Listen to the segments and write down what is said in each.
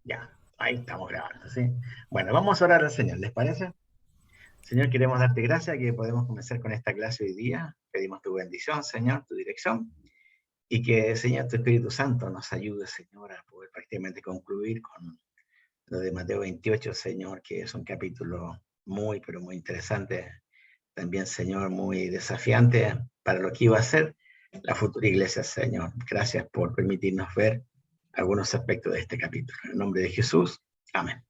Ya, ahí estamos grabando, ¿sí? Bueno, vamos a orar al Señor, ¿les parece? Señor, queremos darte gracias que podemos comenzar con esta clase hoy día. Pedimos tu bendición, Señor, tu dirección, y que, Señor, tu Espíritu Santo nos ayude, Señor, a poder prácticamente concluir con lo de Mateo 28, Señor, que es un capítulo muy, pero muy interesante. También, Señor, muy desafiante para lo que iba a ser la futura iglesia, Señor. Gracias por permitirnos ver algunos aspectos de este capítulo. En el nombre de Jesús, amén.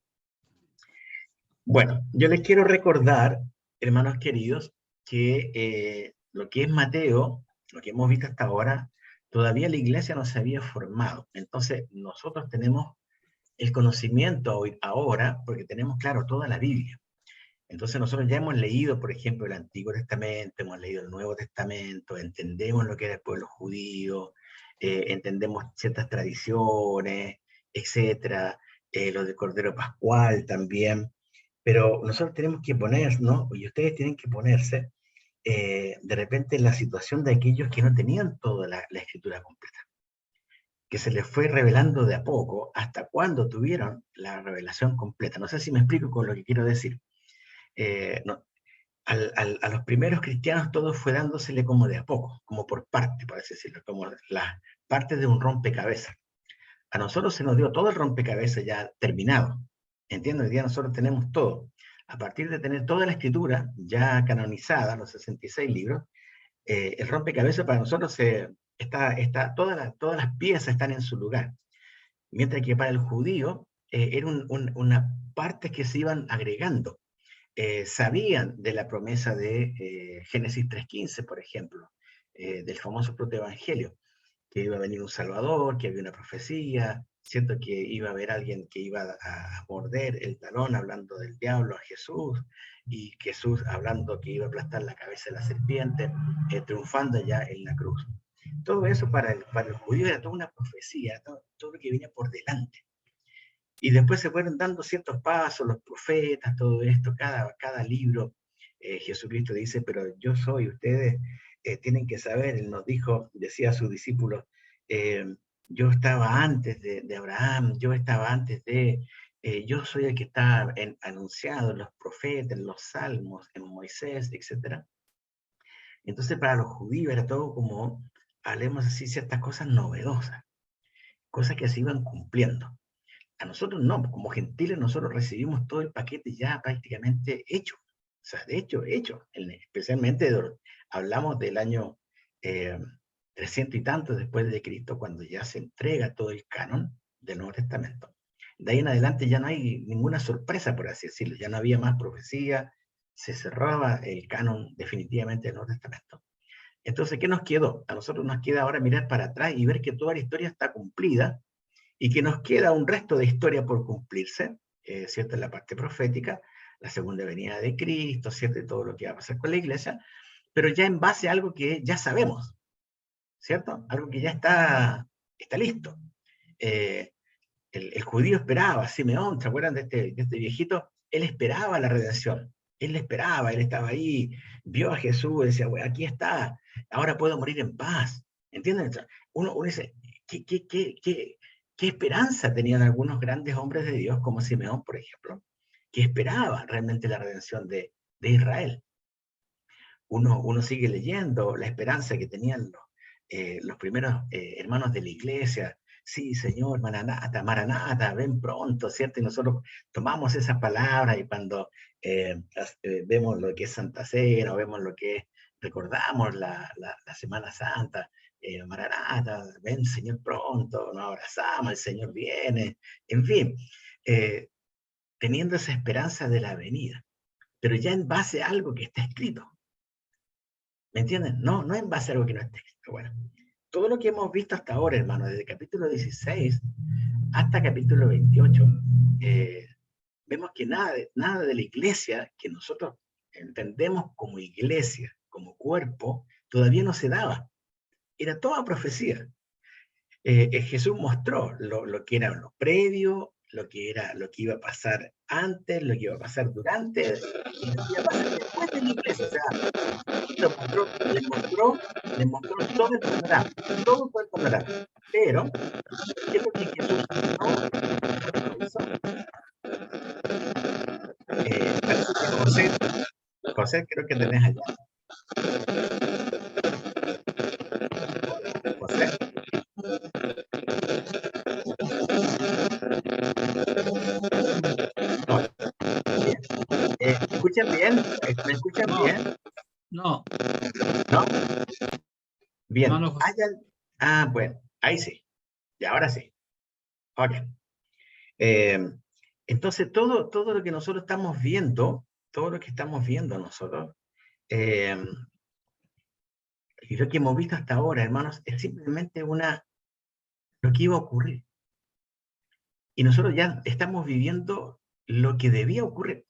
Bueno, yo les quiero recordar, hermanos queridos, que lo que es Mateo, lo que hemos visto hasta ahora, todavía la iglesia no se había formado. Entonces, nosotros tenemos el conocimiento hoy, ahora, porque tenemos, claro, toda la Biblia. Entonces, nosotros ya hemos leído, por ejemplo, el Antiguo Testamento, hemos leído el Nuevo Testamento, entendemos lo que era el pueblo judío, entendemos ciertas tradiciones, etcétera, lo del Cordero Pascual también. Pero nosotros tenemos que ponernos, y ustedes tienen que ponerse, de repente en la situación de aquellos que no tenían toda la escritura completa, que se les fue revelando de a poco hasta cuando tuvieron la revelación completa. No sé si me explico con lo que quiero decir. No, a los primeros cristianos todo fue dándosele como de a poco, como por parte, por así decirlo, como las partes de un rompecabezas. A nosotros se nos dio todo el rompecabezas ya terminado. ¿Entiendes? Hoy día nosotros tenemos todo. A partir de tener toda la escritura ya canonizada, los 66 libros, el rompecabezas para nosotros todas las piezas están en su lugar. Mientras que para el judío era una parte que se iban agregando. Sabían de la promesa de Génesis 3:15, por ejemplo, del famoso protoevangelio, que iba a venir un Salvador, que había una profecía, ¿cierto? Que iba a haber alguien que iba a morder el talón, hablando del diablo a Jesús, y Jesús hablando que iba a aplastar la cabeza de la serpiente, triunfando ya en la cruz. Todo eso para el judío era toda una profecía, todo lo que venía por delante. Y después se fueron dando ciertos pasos, los profetas, todo esto, cada libro. Jesucristo dice, pero yo soy, ustedes tienen que saber, él nos dijo, decía a sus discípulos, eh, yo estaba antes de Abraham, yo estaba antes yo soy el que está anunciado en los profetas, en los salmos, en Moisés, etcétera. Entonces para los judíos era todo como, hablemos así, ciertas cosas novedosas, cosas que se iban cumpliendo. A nosotros no, como gentiles nosotros recibimos todo el paquete ya prácticamente hecho. O sea, de hecho, hecho. Especialmente hablamos del año eh, 300 y tanto después de Cristo, cuando ya se entrega todo el canon del Nuevo Testamento. De ahí en adelante ya no hay ninguna sorpresa, por así decirlo. Ya no había más profecía, se cerraba el canon definitivamente del Nuevo Testamento. Entonces, ¿qué nos quedó? A nosotros nos queda ahora mirar para atrás y ver que toda la historia está cumplida y que nos queda un resto de historia por cumplirse, ¿cierto? En la parte profética, la segunda venida de Cristo, ¿cierto? Y todo lo que va a pasar con la iglesia, pero ya en base a algo que ya sabemos, ¿cierto? Algo que ya está listo. Eh, el judío esperaba, Simeón, ¿se acuerdan de este viejito? Él esperaba la redención, él esperaba, él estaba ahí, vio a Jesús, decía, bueno, aquí está, ahora puedo morir en paz. ¿Entienden? Uno dice, ¿qué esperanza tenían algunos grandes hombres de Dios, como Simeón, por ejemplo, que esperaba realmente la redención de Israel? Uno sigue leyendo la esperanza que tenían los primeros hermanos de la iglesia. Sí, Señor, Maranata, Maranata, ven pronto, ¿cierto? Y nosotros tomamos esas palabras y cuando vemos lo que es Santa Cena, o vemos lo que es, recordamos la Semana Santa, Maranata, ven Señor pronto, nos abrazamos, el Señor viene, en fin, eh, teniendo esa esperanza de la venida, pero ya en base a algo que está escrito. ¿Me entienden? No, no en base a algo que no esté escrito. Bueno, todo lo que hemos visto hasta ahora, hermano, desde capítulo 16 hasta capítulo 28, eh, vemos que nada de la iglesia que nosotros entendemos como iglesia, como cuerpo, todavía no se daba. Era toda profecía. Jesús mostró lo que era lo previo, lo que era lo que iba a pasar antes, lo que iba a pasar durante y lo que iba a pasar después de la iglesia. O sea, les mostró todo el panorama. Pero, ¿qué es lo que Jesús no José, creo que tenés allá. José. No. Bien. ¿Me escuchan bien? ¿Me escuchan No, bien? no, ¿No? Bien. hermano José. Bueno, ahí sí. Y ahora sí. Ok. Eh, entonces, todo lo que nosotros estamos viendo, todo lo que estamos viendo nosotros, eh, y lo que hemos visto hasta ahora, hermanos, es simplemente lo que iba a ocurrir. Y nosotros ya estamos viviendo lo que debía ocurrir.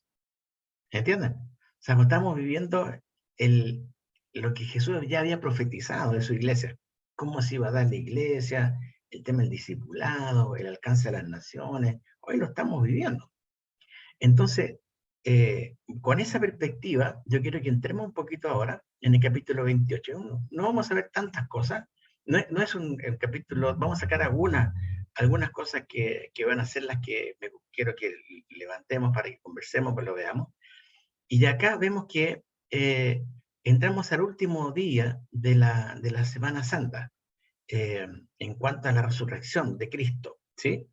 ¿Entienden? O sea, estamos viviendo el, lo que Jesús ya había profetizado de su iglesia. Cómo se iba a dar la iglesia, el tema del discipulado, el alcance de las naciones. Hoy lo estamos viviendo. Entonces, con esa perspectiva, yo quiero que entremos un poquito ahora en el capítulo 28. No vamos a ver tantas cosas, no es un capítulo, vamos a sacar algunas cosas que van a ser las que quiero que levantemos para que conversemos, pues lo veamos. Y de acá vemos que entramos al último día de la Semana Santa, en cuanto a la resurrección de Cristo, ¿sí?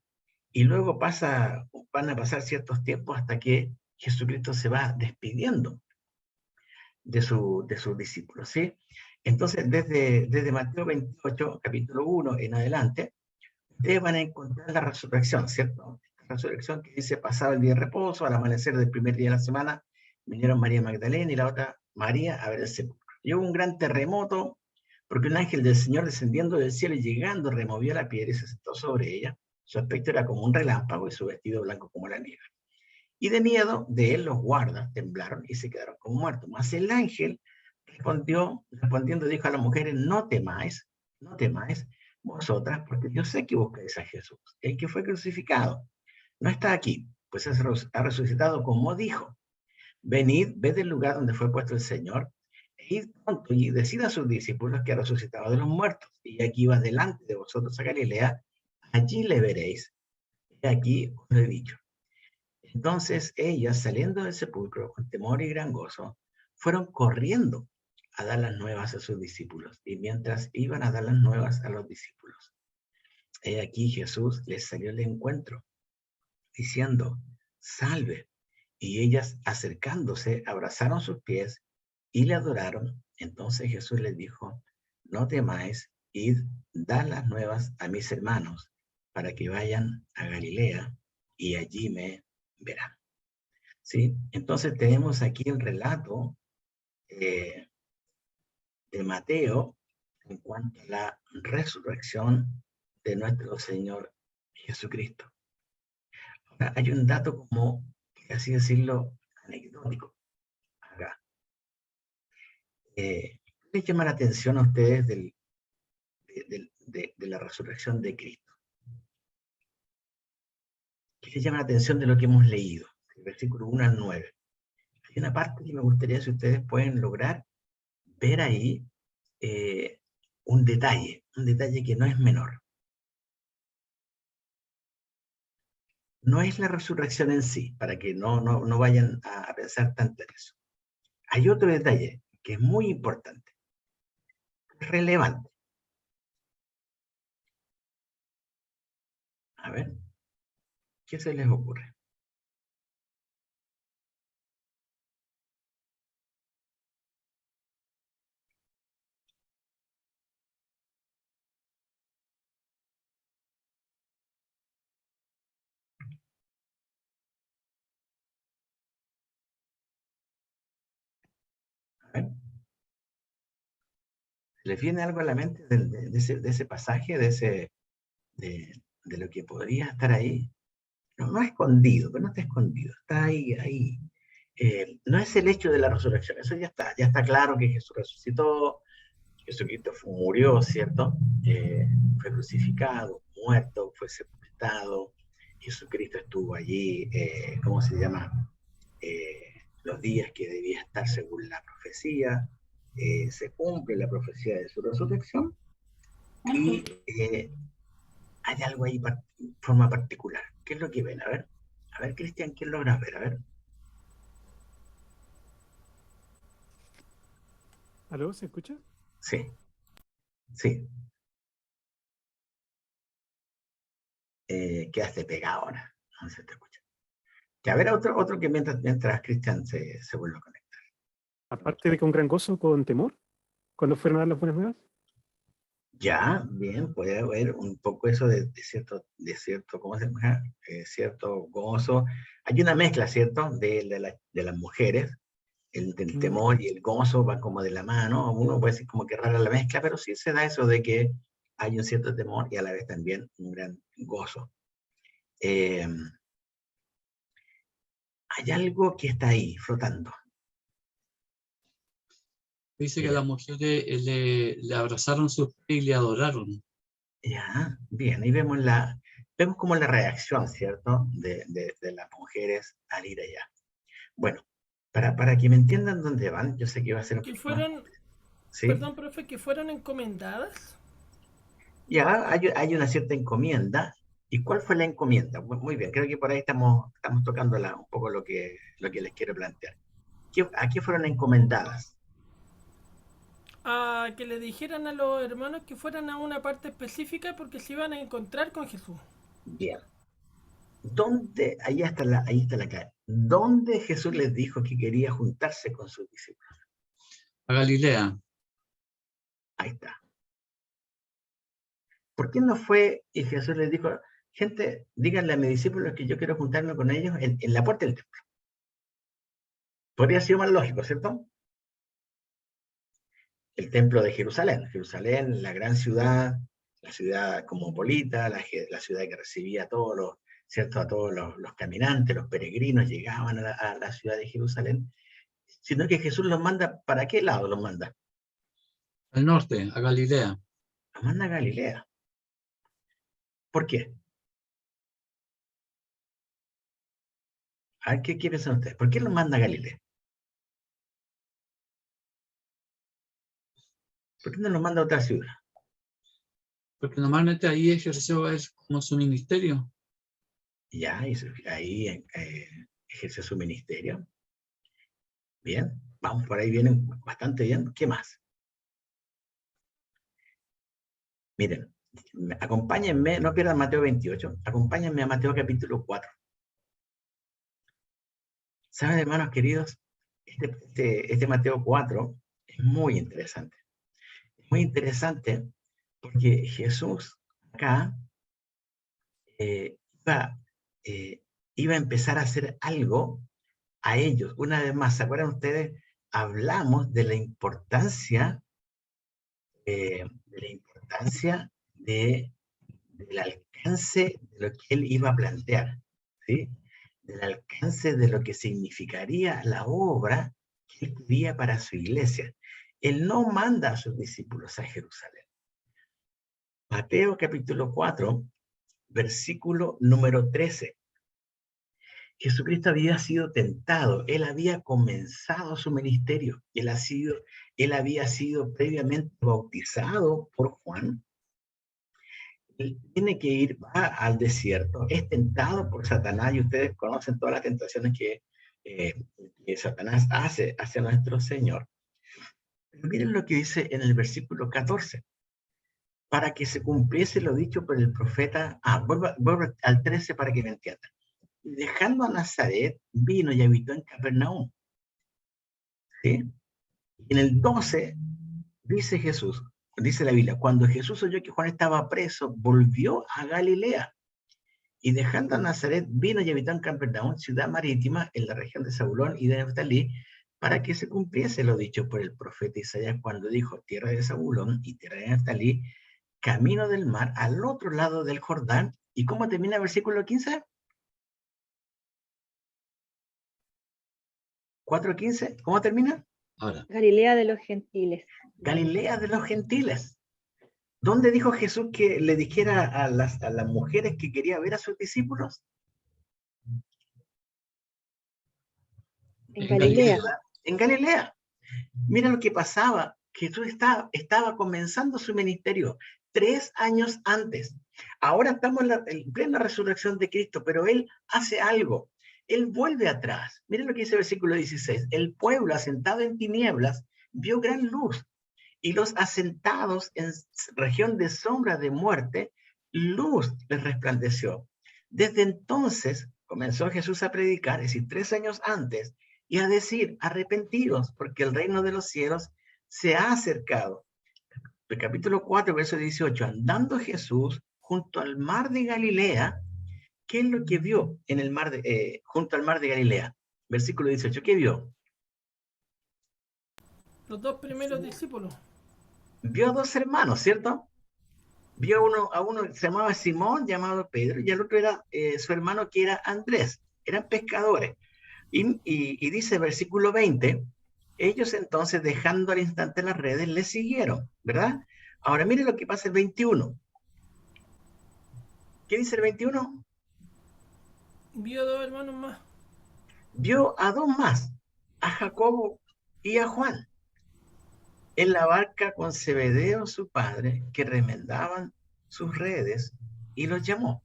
Y luego van a pasar ciertos tiempos hasta que Jesucristo se va despidiendo de sus discípulos, ¿sí? Entonces, desde Mateo 28, capítulo 1 en adelante, ustedes van a encontrar la resurrección, ¿cierto? La resurrección que dice, pasaba el día de reposo, al amanecer del primer día de la semana, vinieron María Magdalena y la otra María a ver el sepulcro. Y hubo un gran terremoto, porque un ángel del Señor descendiendo del cielo y llegando removió la piedra y se sentó sobre ella. Su aspecto era como un relámpago y su vestido blanco como la nieve. Y de miedo de él los guardas temblaron y se quedaron como muertos. Mas el ángel respondiendo dijo a las mujeres, no temáis vosotras, porque yo sé que buscáis a Jesús, el que fue crucificado. No está aquí, pues ha resucitado como dijo. Venid, ved el lugar donde fue puesto el Señor, e id pronto y decid a sus discípulos que ha resucitado de los muertos, y aquí va delante de vosotros a Galilea, allí le veréis. Y aquí os lo he dicho. Entonces ellas, saliendo del sepulcro con temor y gran gozo, fueron corriendo a dar las nuevas a sus discípulos. Y mientras iban a dar las nuevas a los discípulos, he aquí Jesús les salió al encuentro, diciendo, salve. Y ellas, acercándose, abrazaron sus pies y le adoraron. Entonces Jesús les dijo, no temáis, id, dad las nuevas a mis hermanos, para que vayan a Galilea y allí me verán. ¿Sí? Entonces tenemos aquí el relato eh, de Mateo en cuanto a la resurrección de nuestro Señor Jesucristo. Ahora, hay un dato como, así decirlo, anecdótico acá. ¿Qué les llama la atención a ustedes de la resurrección de Cristo? ¿Qué les llama la atención de lo que hemos leído? El versículo 1 al 9. Hay una parte que me gustaría si ustedes pueden lograr ver ahí eh, un detalle que no es menor. No es la resurrección en sí, para que no vayan a pensar tanto en eso. Hay otro detalle que es muy importante, relevante. A ver, ¿qué se les ocurre? A ver, ¿les viene algo a la mente de ese pasaje, de lo que podría estar ahí? No escondido, pero no está escondido, está ahí. No es el hecho de la resurrección, eso ya está claro que Jesús resucitó, Jesucristo murió, ¿cierto? Fue crucificado, muerto, fue sepultado. Jesucristo estuvo allí, ¿cómo se llama? Los días que debía estar según la profecía. Se cumple la profecía de su resurrección y hay algo ahí de forma particular. ¿Qué es lo que ven? A ver, Cristian, ¿quién logra ver? A ver. ¿Aló? ¿Se escucha? Sí, sí. Quedaste pegado ahora. No se te escucha. Que a ver, otro que mientras Cristian se vuelve a conectar. Aparte de con gran gozo, con temor, cuando fueron a dar las buenas nuevas. Ya, bien, puede haber un poco eso de cierto, ¿cómo se llama? Cierto gozo. Hay una mezcla, ¿cierto? De las mujeres, del Mm, temor y el gozo van como de la mano. Uno puede decir como que rara la mezcla, pero sí se da eso de que hay un cierto temor y a la vez también un gran gozo. Eh, hay algo que está ahí, flotando. Dice que Mira, las mujeres le abrazaron sus pies y le adoraron. ya, bien, ahí vemos como la reacción, ¿cierto? De las mujeres al ir allá. Bueno, para que me entiendan dónde van, yo sé que va a ser un Que poquito más, fueron, ¿sí? perdón, profe, que fueron encomendadas. Ya hay una cierta encomienda. ¿Y cuál fue la encomienda? Muy bien, creo que por ahí estamos tocando un poco lo que les quiero plantear. ¿A qué fueron encomendadas? A que le dijeran a los hermanos que fueran a una parte específica porque se iban a encontrar con Jesús. Bien. Ahí está la clave. ¿Dónde Jesús les dijo que quería juntarse con sus discípulos? A Galilea. Ahí está. ¿Por qué no fue y Jesús les dijo, gente, díganle a mis discípulos que yo quiero juntarme con ellos en la puerta del templo? Podría ser más lógico, ¿cierto? El templo de Jerusalén. Jerusalén, la gran ciudad, la ciudad cosmopolita, la ciudad que recibía a todos los, ¿cierto? A todos los caminantes, los peregrinos llegaban a la ciudad de Jerusalén, sino que Jesús los manda, ¿para qué lado los manda? Al norte, a Galilea. Los manda a Galilea. ¿Por qué? A ver, ¿qué piensan ustedes? ¿Por qué los manda a Galilea? ¿Por qué no los manda a otra ciudad? Porque normalmente ahí ejerció es como su ministerio. Ya, y ahí ejerce su ministerio. Bien, vamos por ahí, vienen bastante bien. ¿Qué más? Miren, acompáñenme, no pierdan Mateo 28, acompáñenme a Mateo capítulo 4. ¿Saben, hermanos queridos? Este Mateo 4 es muy interesante. Es muy interesante porque Jesús acá eh, iba, eh, iba a empezar a hacer algo a ellos. Una vez más, ¿se acuerdan ustedes? Hablamos de la importancia del alcance de lo que él iba a plantear, ¿sí? Del alcance de lo que significaría la obra que él quería para su iglesia. Él no manda a sus discípulos a Jerusalén. Mateo capítulo 4, versículo número 13. Jesucristo había sido tentado, él había comenzado su ministerio, él había sido previamente bautizado por Juan. Él tiene que ir, va al desierto, es tentado por Satanás, y ustedes conocen todas las tentaciones que Satanás hace hacia nuestro Señor. Pero miren lo que dice en el versículo 14. Para que se cumpliese lo dicho por el profeta, vuelvo al 13 para que me entiendan. Dejando a Nazaret, vino y habitó en Capernaum. ¿Sí? En el 12 dice Jesús, dice la Biblia, cuando Jesús oyó que Juan estaba preso, volvió a Galilea. Y dejando a Nazaret, vino y habitó en Capernaum, ciudad marítima, en la región de Zabulón y de Neftalí, para que se cumpliese lo dicho por el profeta Isaías cuando dijo, tierra de Zabulón y tierra de Neftalí, camino del mar, al otro lado del Jordán. ¿Y cómo termina el versículo 15? 4:15, ¿cómo termina? Ahora, Galilea de los gentiles. Galilea de los gentiles. ¿Dónde dijo Jesús que le dijera a las mujeres que quería ver a sus discípulos? En en Galilea. Galilea. En Galilea. Mira lo que pasaba. Jesús estaba comenzando su ministerio 3 años antes. Ahora estamos en plena resurrección de Cristo, pero Él hace algo. Él vuelve atrás. Miren lo que dice el versículo 16. El pueblo asentado en tinieblas vio gran luz, y los asentados en región de sombra de muerte, luz les resplandeció. Desde entonces comenzó Jesús a predicar, es decir, 3 años antes, y a decir, arrepentidos, porque el reino de los cielos se ha acercado. El capítulo 4, verso 18, andando Jesús junto al mar de Galilea, ¿qué es lo que vio en el mar junto al mar de Galilea? Versículo 18, ¿qué vio? Los 2 primeros discípulos. Vio a 2 hermanos, ¿cierto? Vio a uno que se llamaba Simón, llamado Pedro, y al otro era su hermano que era Andrés. Eran pescadores. Y dice versículo 20, ellos entonces, dejando al instante las redes, le siguieron, ¿verdad? Ahora miren lo que pasa el 21. ¿Qué dice el 21? Vio 2 hermanos más. Vio a 2 más, a Jacobo y a Juan, en la barca con Zebedeo su padre, que remendaban sus redes, y los llamó.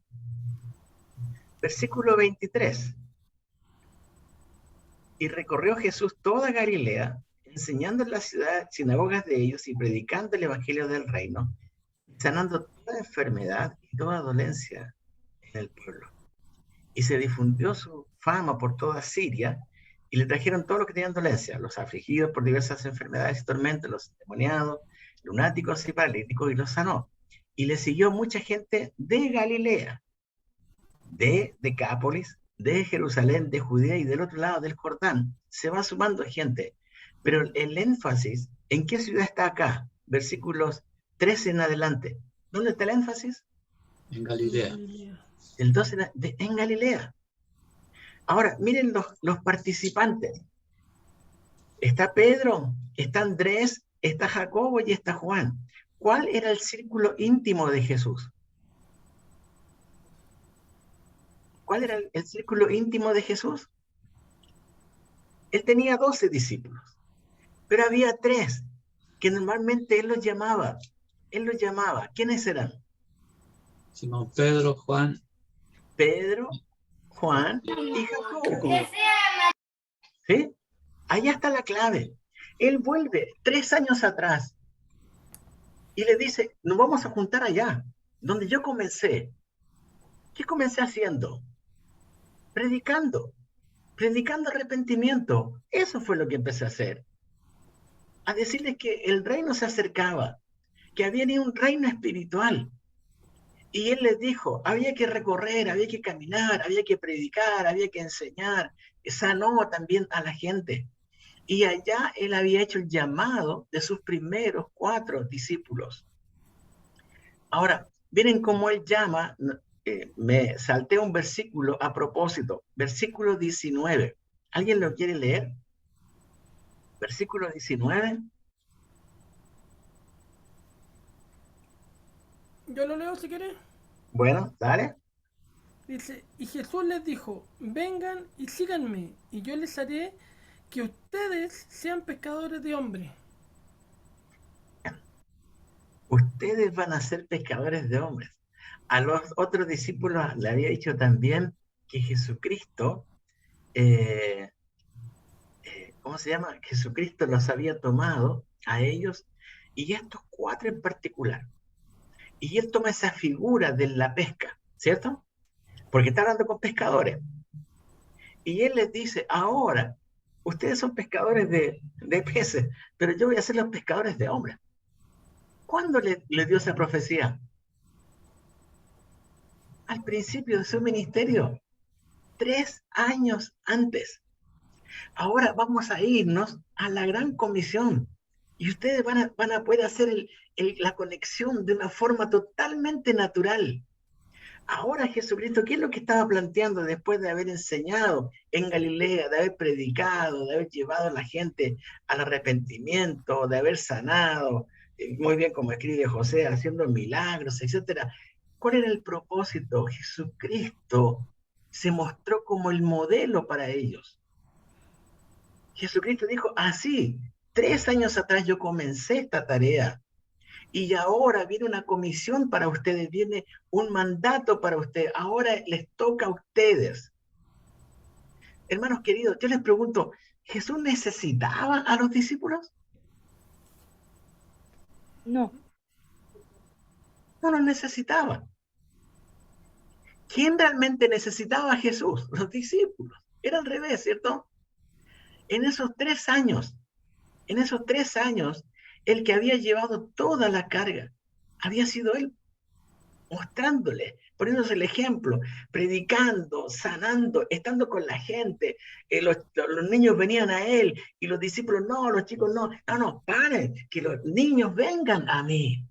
Versículo 23. Y recorrió Jesús toda Galilea, enseñando en las sinagogas de ellos y predicando el evangelio del reino, sanando toda enfermedad y toda dolencia en el pueblo. Y se difundió su fama por toda Siria, y le trajeron todos los que tenían dolencia, los afligidos por diversas enfermedades y tormentos, los endemoniados, lunáticos y paralíticos, y los sanó. Y le siguió mucha gente de Galilea, de Decápolis, de Jerusalén, de Judea y del otro lado del Jordán. Se va sumando gente. Pero el énfasis, ¿en qué ciudad está acá? Versículos 13 en adelante. ¿Dónde está el énfasis? En Galilea. El 12 en Galilea. Ahora, miren los participantes. Está Pedro, está Andrés, está Jacobo y está Juan. ¿Cuál era el círculo íntimo de Jesús? ¿Cuál era el círculo íntimo de Jesús? Él tenía 12 discípulos, pero había 3 que normalmente él los llamaba. Él los llamaba. ¿Quiénes eran? Simón Pedro, Juan. Pedro, Juan y Jacobo. ¿Sí? Allá está la clave. Él vuelve 3 años atrás y le dice, nos vamos a juntar allá, donde yo comencé. ¿Qué comencé haciendo? Predicando arrepentimiento. Eso fue lo que empecé a hacer. A decirles que el reino se acercaba, que había un reino espiritual. Y él les dijo, había que recorrer, había que caminar, había que predicar, había que enseñar. Sanó también a la gente. Y allá él había hecho el llamado de sus primeros 4 discípulos. Ahora, miren cómo él llama, me salté un versículo a propósito, versículo 19. ¿Alguien lo quiere leer? Versículo 19. Yo lo leo si querés. Bueno, dale. Dice, y Jesús les dijo, vengan y síganme, y yo les haré que ustedes sean pescadores de hombres. Ustedes van a ser pescadores de hombres. A los otros discípulos le había dicho también que Jesucristo, ¿cómo se llama? Jesucristo los había tomado a ellos y a estos 4 en particular. Y él toma esa figura de la pesca, ¿cierto? Porque está hablando con pescadores. Y él les dice, ahora, ustedes son pescadores de peces, pero yo voy a ser los pescadores de hombres. ¿Cuándo le dio esa profecía? Al principio de su ministerio, 3 años antes. Ahora vamos a irnos a la gran comisión y ustedes van a poder hacer la conexión de una forma totalmente natural. Ahora Jesucristo, ¿qué es lo que estaba planteando después de haber enseñado en Galilea, de haber predicado, de haber llevado a la gente al arrepentimiento, de haber sanado, muy bien como escribe José, haciendo milagros, etcétera? ¿Cuál era el propósito? Jesucristo se mostró como el modelo para ellos. Jesucristo dijo, así, 3 años atrás yo comencé esta tarea y ahora viene una comisión para ustedes, viene un mandato para ustedes, ahora les toca a ustedes. Hermanos queridos, yo les pregunto, ¿Jesús necesitaba a los discípulos? No, No lo necesitaba. ¿Quién realmente necesitaba a Jesús? Los discípulos. Era al revés, ¿cierto? En esos 3 años, el que había llevado toda la carga había sido él, mostrándole, poniéndose el ejemplo, predicando, sanando, estando con la gente. Los niños venían a él y los discípulos no, los chicos no. No, no, paren, que los niños vengan a mí.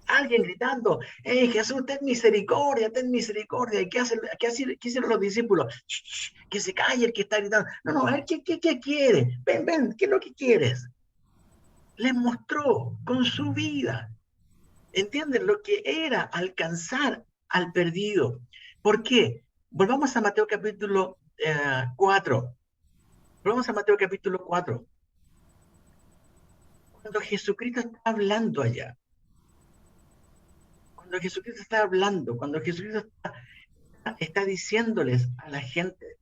Alguien gritando, hey Jesús, ten misericordia, ten misericordia. ¿Y qué hicieron los discípulos? Shh, shh, que se calle el que está gritando. No, no, a ver, ¿qué quiere? Ven, ven, ¿qué es lo que quieres? Les mostró con su vida. ¿Entienden? Lo que era alcanzar al perdido. ¿Por qué? Volvamos a Mateo capítulo 4. Volvamos a Mateo capítulo 4. Cuando Jesucristo está hablando allá, cuando Jesucristo está hablando, cuando Jesucristo está diciéndoles a la gente,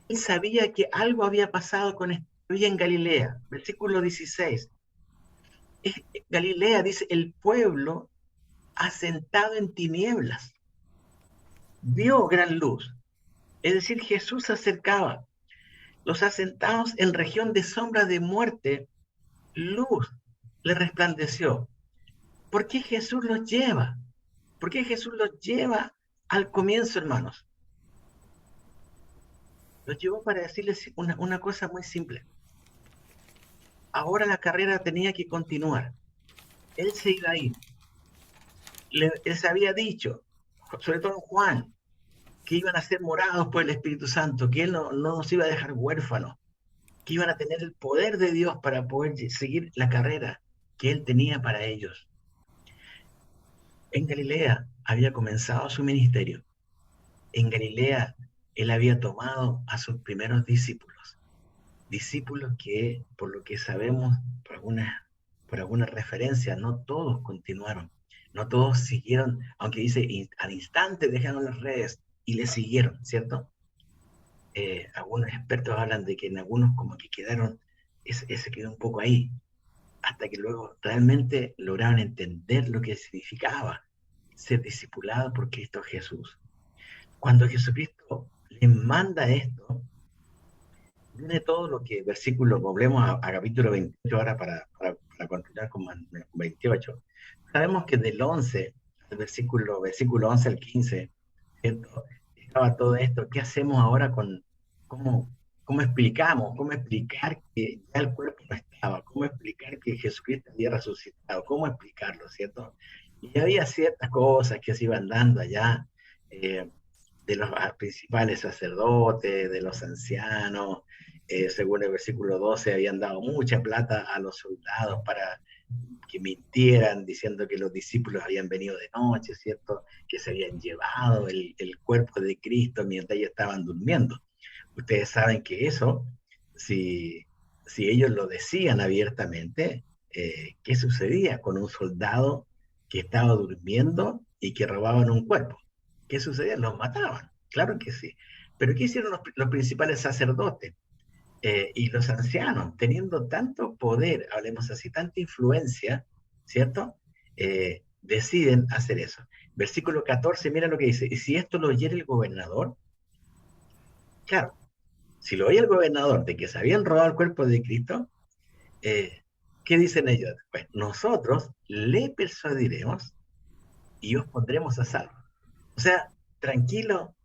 él sabía que algo había pasado con esta vida en Galilea. Versículo 16. Galilea dice, el pueblo asentado en tinieblas vio gran luz. Es decir, Jesús se acercaba. Los asentados en región de sombra de muerte, luz le resplandeció. ¿Por qué Jesús los lleva? ¿Por qué Jesús los lleva al comienzo, hermanos? Los llevó para decirles una cosa muy simple. Ahora la carrera tenía que continuar. Él se iba a ir. Les había dicho, sobre todo Juan, que iban a ser morados por el Espíritu Santo, que Él no nos iba a dejar huérfanos, que iban a tener el poder de Dios para poder seguir la carrera que Él tenía para ellos. En Galilea había comenzado su ministerio. En Galilea Él había tomado a sus primeros discípulos. Discípulos que, por lo que sabemos, por alguna referencia, no todos continuaron. No todos siguieron, aunque dice, al instante dejaron las redes y le siguieron, ¿cierto? Algunos expertos hablan de que en algunos como que quedaron, ese quedó un poco ahí, hasta que luego realmente lograron entender lo que significaba ser discipulado por Cristo Jesús. Cuando Jesucristo les manda esto, viene todo lo que versículo, volvemos a capítulo 28 ahora para continuar con 28. Sabemos que del 11 al versículo 11 al 15, ¿cierto? Estaba todo esto. ¿Qué hacemos ahora con cómo explicamos? ¿Cómo explicar que ya el cuerpo no estaba? ¿Cómo explicar que Jesucristo había resucitado? ¿Cómo explicarlo, cierto? Y había ciertas cosas que se iban dando allá, de los principales sacerdotes, de los ancianos. Según el versículo 12, habían dado mucha plata a los soldados para que mintieran diciendo que los discípulos habían venido de noche, ¿cierto? Que se habían llevado el cuerpo de Cristo mientras ellos estaban durmiendo. Ustedes saben que eso, si ellos lo decían abiertamente, ¿qué sucedía con un soldado que estaba durmiendo y que robaban un cuerpo? ¿Qué sucedía? Los mataban, claro que sí. Pero ¿qué hicieron los principales sacerdotes? Y los ancianos, teniendo tanto poder, hablemos así, tanta influencia, ¿cierto? Deciden hacer eso. Versículo 14, mira lo que dice, y si esto lo oyera el gobernador, claro, si lo oye el gobernador de que se habían robado el cuerpo de Cristo, ¿qué dicen ellos? Pues nosotros le persuadiremos y os pondremos a salvo. O sea, tranquilo,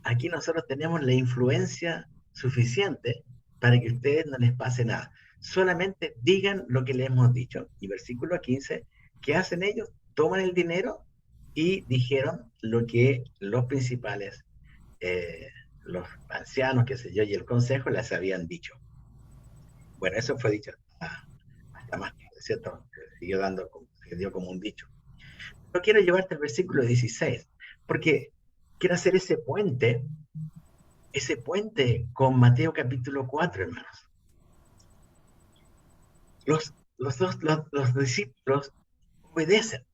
aquí nosotros tenemos la influencia suficiente para que a ustedes no les pase nada. Solamente digan lo que les hemos dicho. Y versículo 15, ¿qué hacen ellos? Toman el dinero y dijeron lo que los principales, los ancianos, qué sé yo, y el consejo les habían dicho. Bueno, eso fue dicho hasta más tarde, ¿cierto? Se dio como un dicho. Pero quiero llevarte al versículo 16, porque quiero hacer ese puente con Mateo capítulo 4, hermanos. Los discípulos obedecen.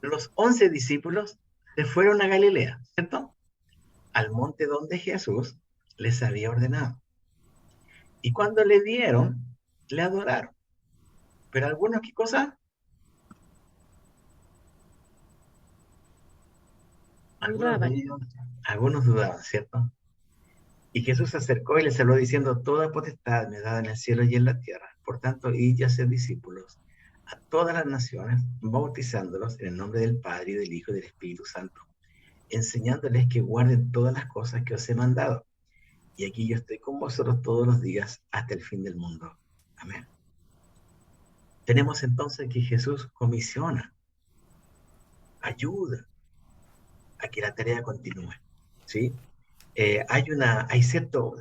Los 11 discípulos se fueron a Galilea, ¿cierto? Al monte donde Jesús les había ordenado. Y cuando le vieron, le adoraron. Pero algunos, ¿qué cosa? Dudaban. Algunos dudaban, ¿cierto? Y Jesús se acercó y les habló diciendo, toda potestad me da en el cielo y en la tierra. Por tanto, id y haced discípulos a todas las naciones, bautizándolos en el nombre del Padre, y del Hijo y del Espíritu Santo, enseñándoles que guarden todas las cosas que os he mandado. Y aquí yo estoy con vosotros todos los días hasta el fin del mundo. Amén. Tenemos entonces que Jesús comisiona, ayuda a que la tarea continúe, ¿sí? Hay cierto,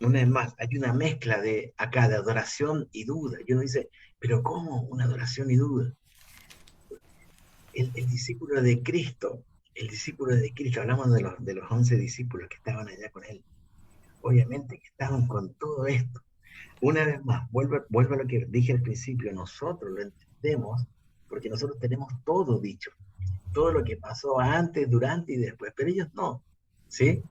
una vez más, hay una mezcla de acá de adoración y duda. Y uno dice, pero ¿cómo una adoración y duda? El discípulo de Cristo, hablamos de los 11 discípulos que estaban allá con él, obviamente que estaban con todo esto. Una vez más, vuelvo a lo que dije al principio, nosotros lo entendemos porque nosotros tenemos todo dicho, todo lo que pasó antes, durante y después, pero ellos no, ¿sí?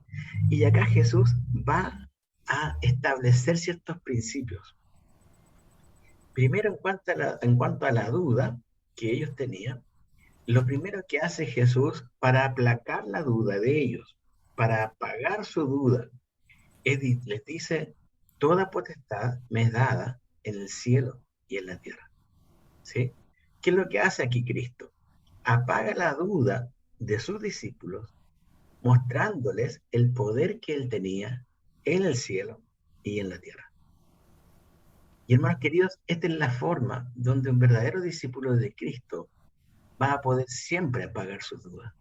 Y acá Jesús va a establecer ciertos principios. Primero, en cuanto a la duda que ellos tenían, lo primero que hace Jesús para aplacar la duda de ellos, para apagar su duda, les dice, toda potestad me es dada en el cielo y en la tierra, ¿sí? ¿Qué es lo que hace aquí Cristo? Apaga la duda de sus discípulos, mostrándoles el poder que él tenía en el cielo y en la tierra. Y hermanos queridos, esta es la forma donde un verdadero discípulo de Cristo va a poder siempre apagar sus dudas,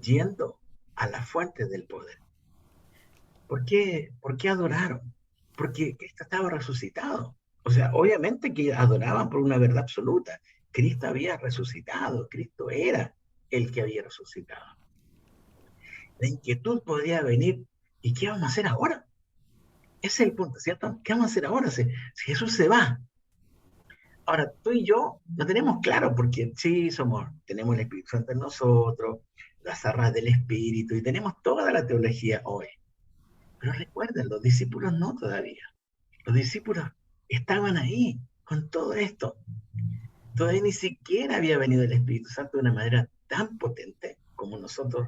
yendo a la fuente del poder. ¿Por qué adoraron? Porque Cristo estaba resucitado. O sea, obviamente que adoraban por una verdad absoluta. Cristo había resucitado, Cristo era el que había resucitado. La inquietud podría venir, ¿y qué vamos a hacer ahora? Ese es el punto, ¿cierto? ¿Qué vamos a hacer ahora si Jesús se va? Ahora, tú y yo lo tenemos claro, porque sí, tenemos el Espíritu Santo en nosotros, las arras del Espíritu, y tenemos toda la teología hoy. Pero recuerden, los discípulos no todavía. Los discípulos estaban ahí con todo esto. Todavía ni siquiera había venido el Espíritu Santo de una manera tan potente como nosotros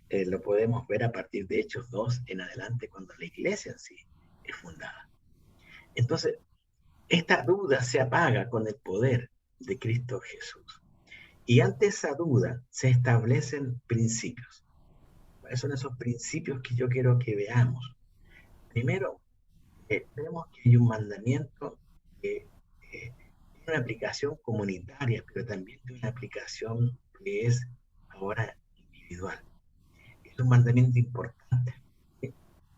lo podemos ver a partir de Hechos 2 en adelante, cuando la iglesia en sí es fundada. Entonces, esta duda se apaga con el poder de Cristo Jesús. Y ante esa duda se establecen principios. ¿Cuáles son esos principios que yo quiero que veamos? Primero, vemos que hay un mandamiento que tiene una aplicación comunitaria, pero también tiene una aplicación que es ahora individual. Es un mandamiento importante. ¿Sí?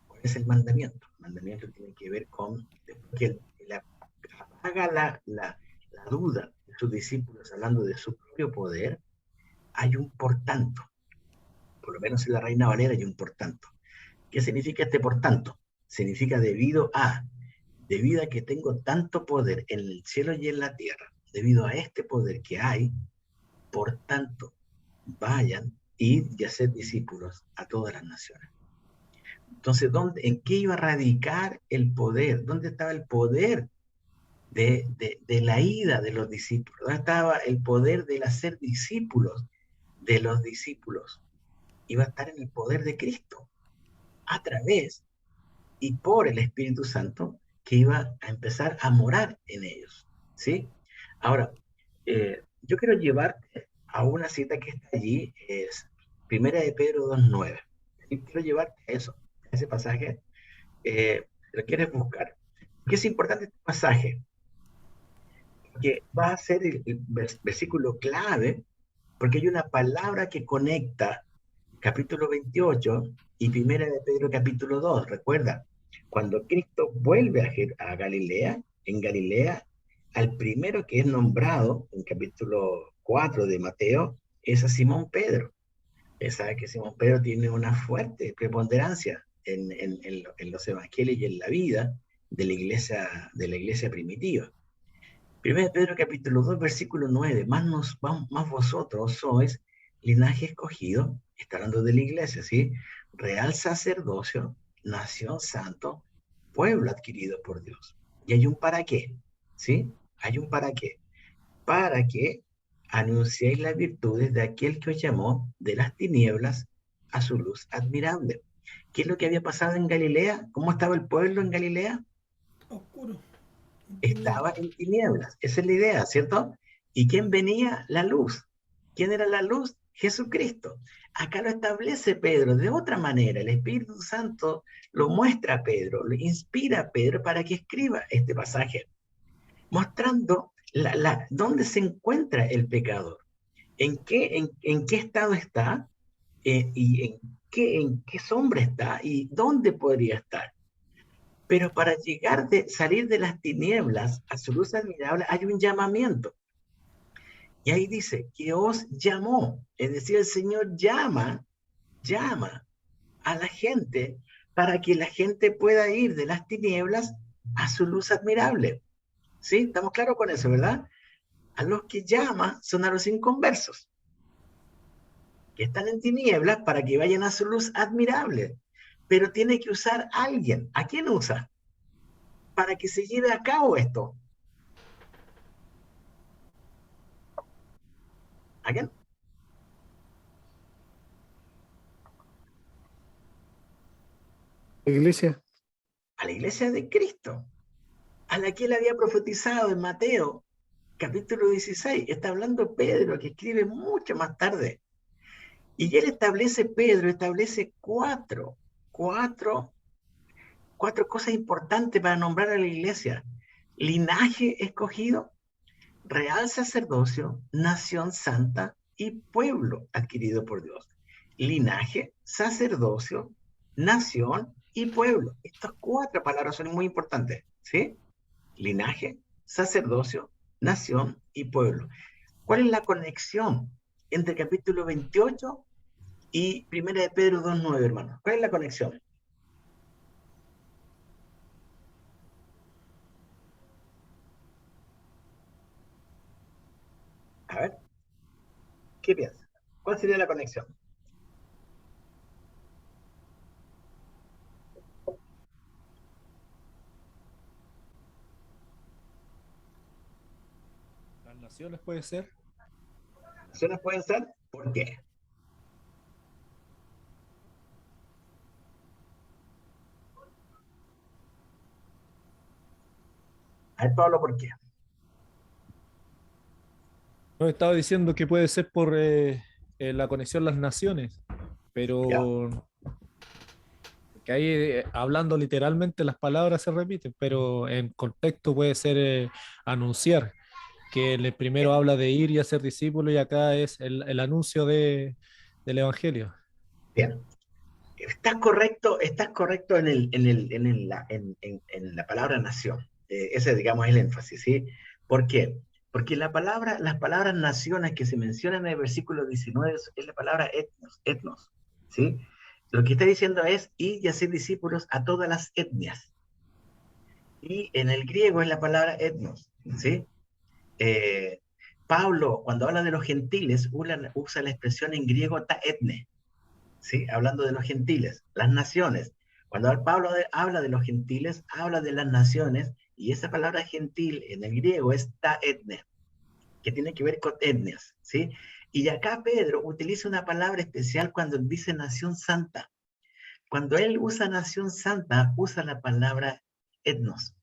¿Cuál es el mandamiento? El mandamiento tiene que ver con que apaga la duda de sus discípulos hablando de su propio poder. Hay un por tanto. Por lo menos en la Reina Valera hay un por tanto. ¿Qué significa este por tanto? Significa debido a que tengo tanto poder en el cielo y en la tierra, debido a este poder que hay, por tanto, vayan y hacer discípulos a todas las naciones. Entonces, ¿en qué iba a radicar el poder? ¿Dónde estaba el poder de la ida de los discípulos? ¿Dónde estaba el poder del hacer discípulos de los discípulos? Iba a estar en el poder de Cristo, a través y por el Espíritu Santo, que iba a empezar a morar en ellos, ¿sí? Ahora, yo quiero llevarte a una cita que está allí, es Primera de Pedro 2:9. Quiero llevarte a eso, a ese pasaje. ¿Lo quieres buscar? ¿Qué es importante este pasaje? Que va a ser el versículo clave, porque hay una palabra que conecta capítulo 28 y Primera de Pedro capítulo 2. Recuerda, cuando Cristo vuelve a Galilea, en Galilea, al primero que es nombrado en capítulo 4 de Mateo es a Simón Pedro. Sabe que Simón Pedro tiene una fuerte preponderancia en los evangelios y en la vida de la iglesia primitiva. Primera de Pedro capítulo 2, versículo 9, más vosotros sois linaje escogido, está hablando de la iglesia, ¿sí? Real sacerdocio, nación santo, pueblo adquirido por Dios. Y hay un para qué, ¿sí? Hay un para qué. para que anunciéis las virtudes de aquel que os llamó de las tinieblas a su luz admirable. ¿Qué es lo que había pasado en Galilea? ¿Cómo estaba el pueblo en Galilea? Oscuro. Estaba en tinieblas. Esa es la idea, ¿cierto? ¿Y quién venía? La luz. ¿Quién era la luz? Jesucristo. Acá lo establece Pedro de otra manera. El Espíritu Santo lo muestra a Pedro, lo inspira a Pedro para que escriba este pasaje, mostrando dónde se encuentra el pecador, en qué estado está, y en qué sombra está y dónde podría estar. Pero para salir de las tinieblas a su luz admirable hay un llamamiento. Y ahí dice que os llamó, es decir, el Señor llama a la gente para que la gente pueda ir de las tinieblas a su luz admirable. ¿Sí? ¿Estamos claros con eso, verdad? A los que llama son a los inconversos, que están en tinieblas para que vayan a su luz admirable. Pero tiene que usar a alguien. ¿A quién usa? Para que se lleve a cabo esto. ¿A quién? La iglesia. A la iglesia de Cristo, a la que él había profetizado en Mateo, capítulo 16. Está hablando Pedro, que escribe mucho más tarde. Y él Pedro establece cuatro cosas importantes para nombrar a la iglesia: linaje escogido, real sacerdocio, nación santa y pueblo adquirido por Dios. Linaje, sacerdocio, nación y pueblo. Estas cuatro palabras son muy importantes, ¿sí? Linaje, sacerdocio, nación y pueblo. ¿Cuál es la conexión entre el capítulo 28 y 1 de Pedro 2:9, hermanos? ¿Cuál es la conexión? A ver, ¿qué piensas? ¿Cuál sería la conexión? Las naciones puede ser. ¿Naciones pueden ser? ¿Por qué? A ver, Pablo, ¿por qué? No estaba diciendo que puede ser por la conexión las naciones, ¿Ya? pero que ahí hablando literalmente las palabras se repiten, pero en contexto puede ser anunciar, que el primero habla de ir y hacer discípulos y acá es el anuncio del evangelio. Bien. Estás correcto en la palabra nación. Ese, digamos, es el énfasis, ¿sí? ¿Por qué? Porque las palabras naciones que se mencionan en el versículo 19 es la palabra etnos, ¿sí? Lo que está diciendo es ir y hacer discípulos a todas las etnias. Y en el griego es la palabra etnos, ¿sí? Eh, Pablo, cuando habla de los gentiles, usa la expresión en griego ta etne, ¿sí? Hablando de los gentiles, las naciones. Cuando Pablo habla de los gentiles, habla de las naciones, y esa palabra gentil en el griego es ta etne, que tiene que ver con etnias, ¿sí? Y acá Pedro utiliza una palabra especial cuando dice nación santa. Cuando él usa nación santa, usa la palabra etnos,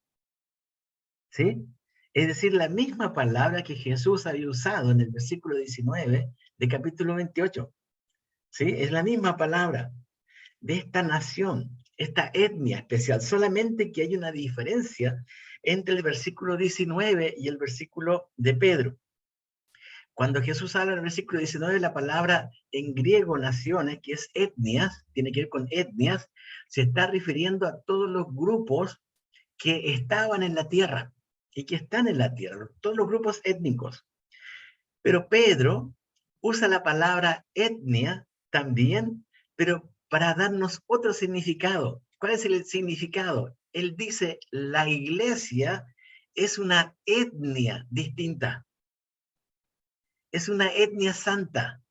¿sí? Es decir, la misma palabra que Jesús había usado en el versículo 19 de capítulo 28, ¿sí? Es la misma palabra de esta nación, esta etnia especial, solamente que hay una diferencia entre el versículo 19 y el versículo de Pedro. Cuando Jesús habla en el versículo 19, la palabra en griego naciones, que es etnias, tiene que ver con etnias, se está refiriendo a todos los grupos que estaban en la tierra y que están en la tierra, todos los grupos étnicos. Pero Pedro usa la palabra etnia también, pero para darnos otro significado. ¿Cuál es el significado? Él dice, la iglesia es una etnia distinta. Es una etnia santa.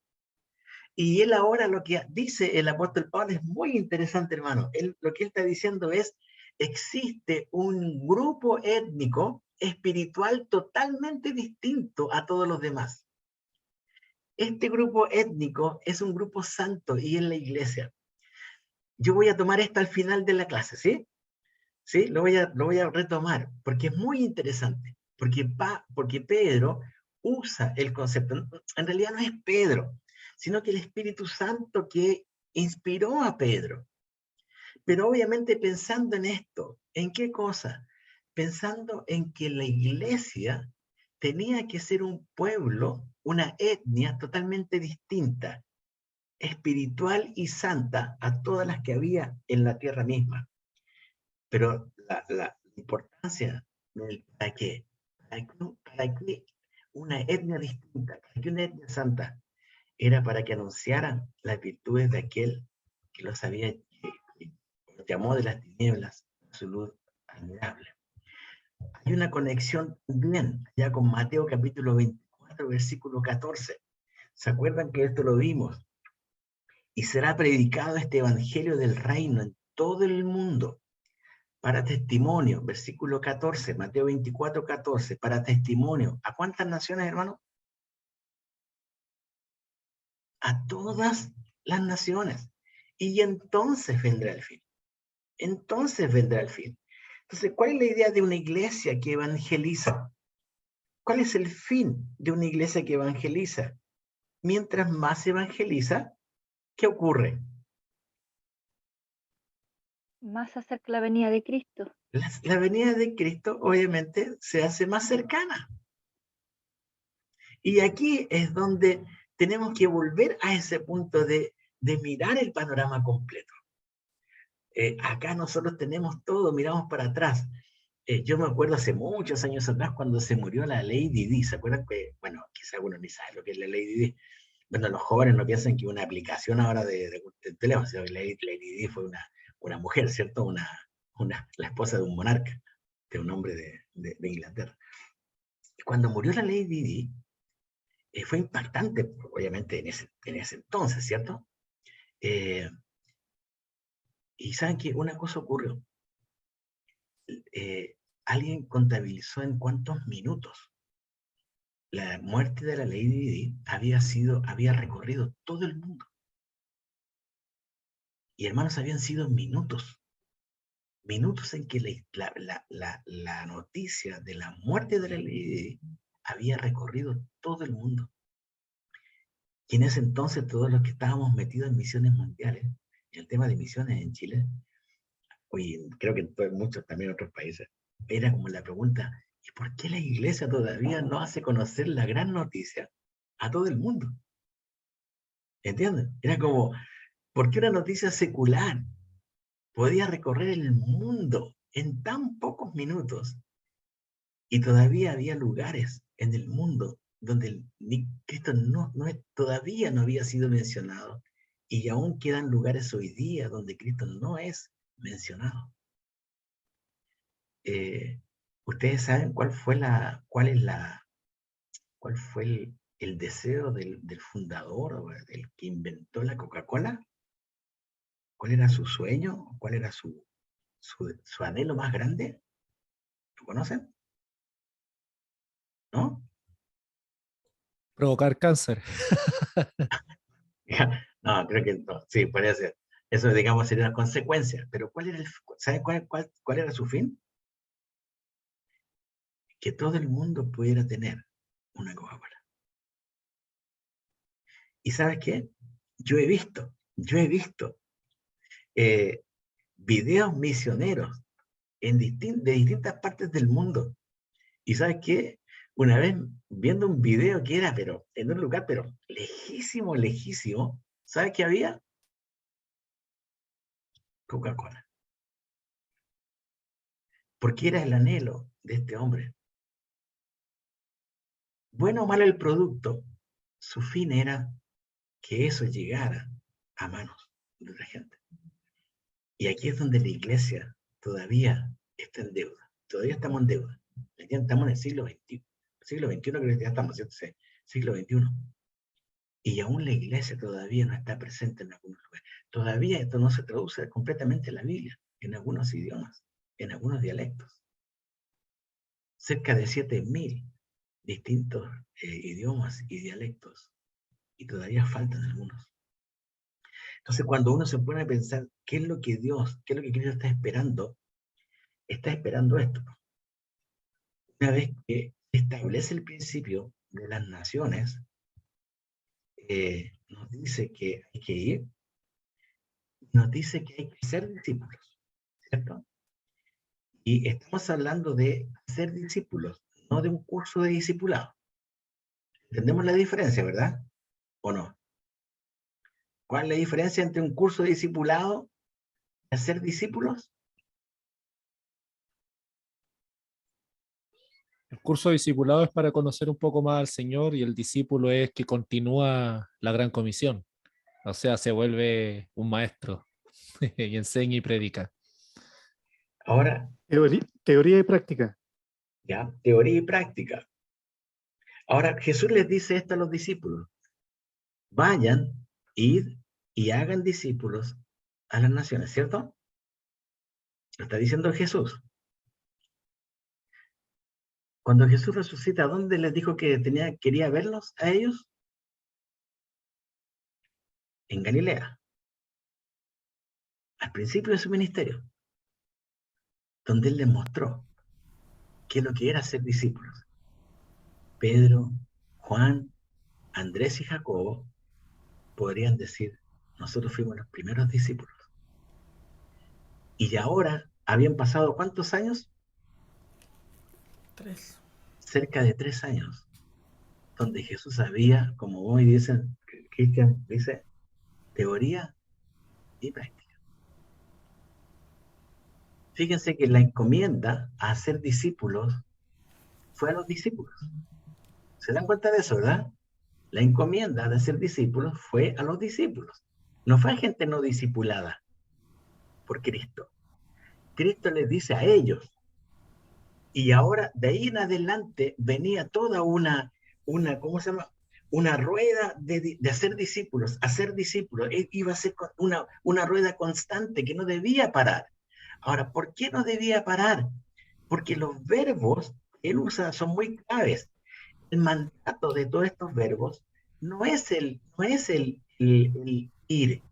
Y él ahora lo que dice el apóstol Pablo es muy interesante, hermano. Lo que él está diciendo es, existe un grupo étnico espiritual totalmente distinto a todos los demás. Este grupo étnico es un grupo santo y es la iglesia. Yo voy a tomar esto al final de la clase, ¿sí? ¿Sí? Lo voy a retomar, porque es muy interesante. Porque Pedro usa el concepto, en realidad no es Pedro, sino que el Espíritu Santo que inspiró a Pedro. Pero obviamente pensando en esto, ¿en qué cosa? Pensando en que la iglesia tenía que ser un pueblo, una etnia totalmente distinta, espiritual y santa a todas las que había en la tierra misma. Pero la importancia del para qué una etnia distinta, para que una etnia santa, era para que anunciaran las virtudes de aquel que los había los llamó de las tinieblas a su luz admirable. Hay una conexión también ya con Mateo capítulo 24, versículo 14. ¿Se acuerdan que esto lo vimos? Y será predicado este evangelio del reino en todo el mundo para testimonio, versículo 14, Mateo 24, 14, para testimonio. ¿A cuántas naciones, hermano? A todas las naciones. Y entonces vendrá el fin. Entonces vendrá el fin. Entonces, ¿cuál es la idea de una iglesia que evangeliza? ¿Cuál es el fin de una iglesia que evangeliza? Mientras más se evangeliza, ¿qué ocurre? Más acerca la venida de Cristo. La venida de Cristo obviamente se hace más cercana. Y aquí es donde tenemos que volver a ese punto de mirar el panorama completo. Acá nosotros tenemos todo, miramos para atrás. Yo me acuerdo hace muchos años atrás cuando se murió la Lady Di. ¿Se acuerdan que, bueno, quizá algunos ni saben lo que es la Lady Di? Bueno, los jóvenes no piensan que una aplicación ahora de teléfono, sino que Lady Di fue una mujer, ¿cierto? La esposa de un monarca, de un hombre de Inglaterra. Y cuando murió la Lady Di, fue impactante, obviamente, en ese entonces, ¿cierto? Y saben que una cosa ocurrió. Alguien contabilizó en cuántos minutos la muerte de la Lady Di había recorrido todo el mundo. Y hermanos, habían sido minutos en que la noticia de la muerte de la Lady Di había recorrido todo el mundo. Y en ese entonces todos los que estábamos metidos en misiones mundiales, en el tema de misiones en Chile, y creo que en muchos también otros países, era como la pregunta, ¿y por qué la iglesia todavía no hace conocer la gran noticia a todo el mundo? ¿Entienden? Era como, ¿por qué una noticia secular podía recorrer el mundo en tan pocos minutos y todavía había lugares en el mundo donde Cristo todavía no había sido mencionado y aún quedan lugares hoy día donde Cristo no es mencionado? ¿Ustedes saben cuál fue el deseo del fundador o del que inventó la Coca-Cola? ¿Cuál era su sueño? ¿Cuál era su anhelo más grande? ¿Lo conocen? ¿No? Provocar cáncer. No, creo que no. Sí, podría ser. Eso, digamos, sería una consecuencia. Pero ¿saben cuál era su fin? Que todo el mundo pudiera tener una Coca-Cola. ¿Y sabes qué? Yo he visto videos misioneros de distintas partes del mundo. ¿Y sabes qué? Una vez viendo un video que era, pero en un lugar, pero lejísimo, lejísimo, ¿sabes qué había? Coca-Cola. Porque era el anhelo de este hombre. Bueno o malo el producto, su fin era que eso llegara a manos de otra gente. Y aquí es donde la iglesia todavía está en deuda. Todavía estamos en deuda. Estamos en el siglo XXI. Siglo XXI creo que ya estamos, ¿cierto? Sí, siglo XXI. Y aún la iglesia todavía no está presente en algunos lugares. Todavía esto no se traduce completamente en la Biblia, en algunos idiomas, en algunos dialectos. cerca de 7.000 distintos idiomas y dialectos, y todavía faltan algunos. Entonces, cuando uno se pone a pensar qué es lo que Dios, qué es lo que Cristo está esperando esto. Una vez que establece el principio de las naciones, nos dice que hay que ir, nos dice que hay que ser discípulos, ¿cierto? Y estamos hablando de ser discípulos, no de un curso de discipulado. ¿Entendemos la diferencia, verdad? ¿O no? ¿Cuál es la diferencia entre un curso de discipulado y ser discípulos? El curso de discipulado es para conocer un poco más al Señor y el discípulo es que continúa la gran comisión. O sea, se vuelve un maestro y enseña y predica. Ahora, Teoría y práctica. ya, teoría y práctica. Ahora, Jesús les dice esto a los discípulos. Vayan, id y hagan discípulos a las naciones, ¿cierto? Lo está diciendo Jesús. Cuando Jesús resucita, ¿dónde les dijo que quería verlos a ellos? En Galilea. Al principio de su ministerio. Donde él les mostró qué es lo que era ser discípulos. Pedro, Juan, Andrés y Jacobo podrían decir, nosotros fuimos los primeros discípulos. Y ahora, habían pasado ¿cuántos años? 3. Cerca de 3 años. Donde Jesús había, como hoy dicen, Cristian dice, teoría y práctica. Fíjense que la encomienda a ser discípulos fue a los discípulos. ¿Se dan cuenta de eso, verdad? La encomienda de ser discípulos fue a los discípulos. No fue a gente no discipulada por Cristo. Cristo les dice a ellos. Y ahora, de ahí en adelante, venía toda una ¿cómo se llama? Una rueda de hacer discípulos, hacer discípulos. Iba a ser una rueda constante que no debía parar. Ahora, ¿por qué no debía parar? Porque los verbos que él usa son muy claves. El mandato de todos estos verbos no es el ir,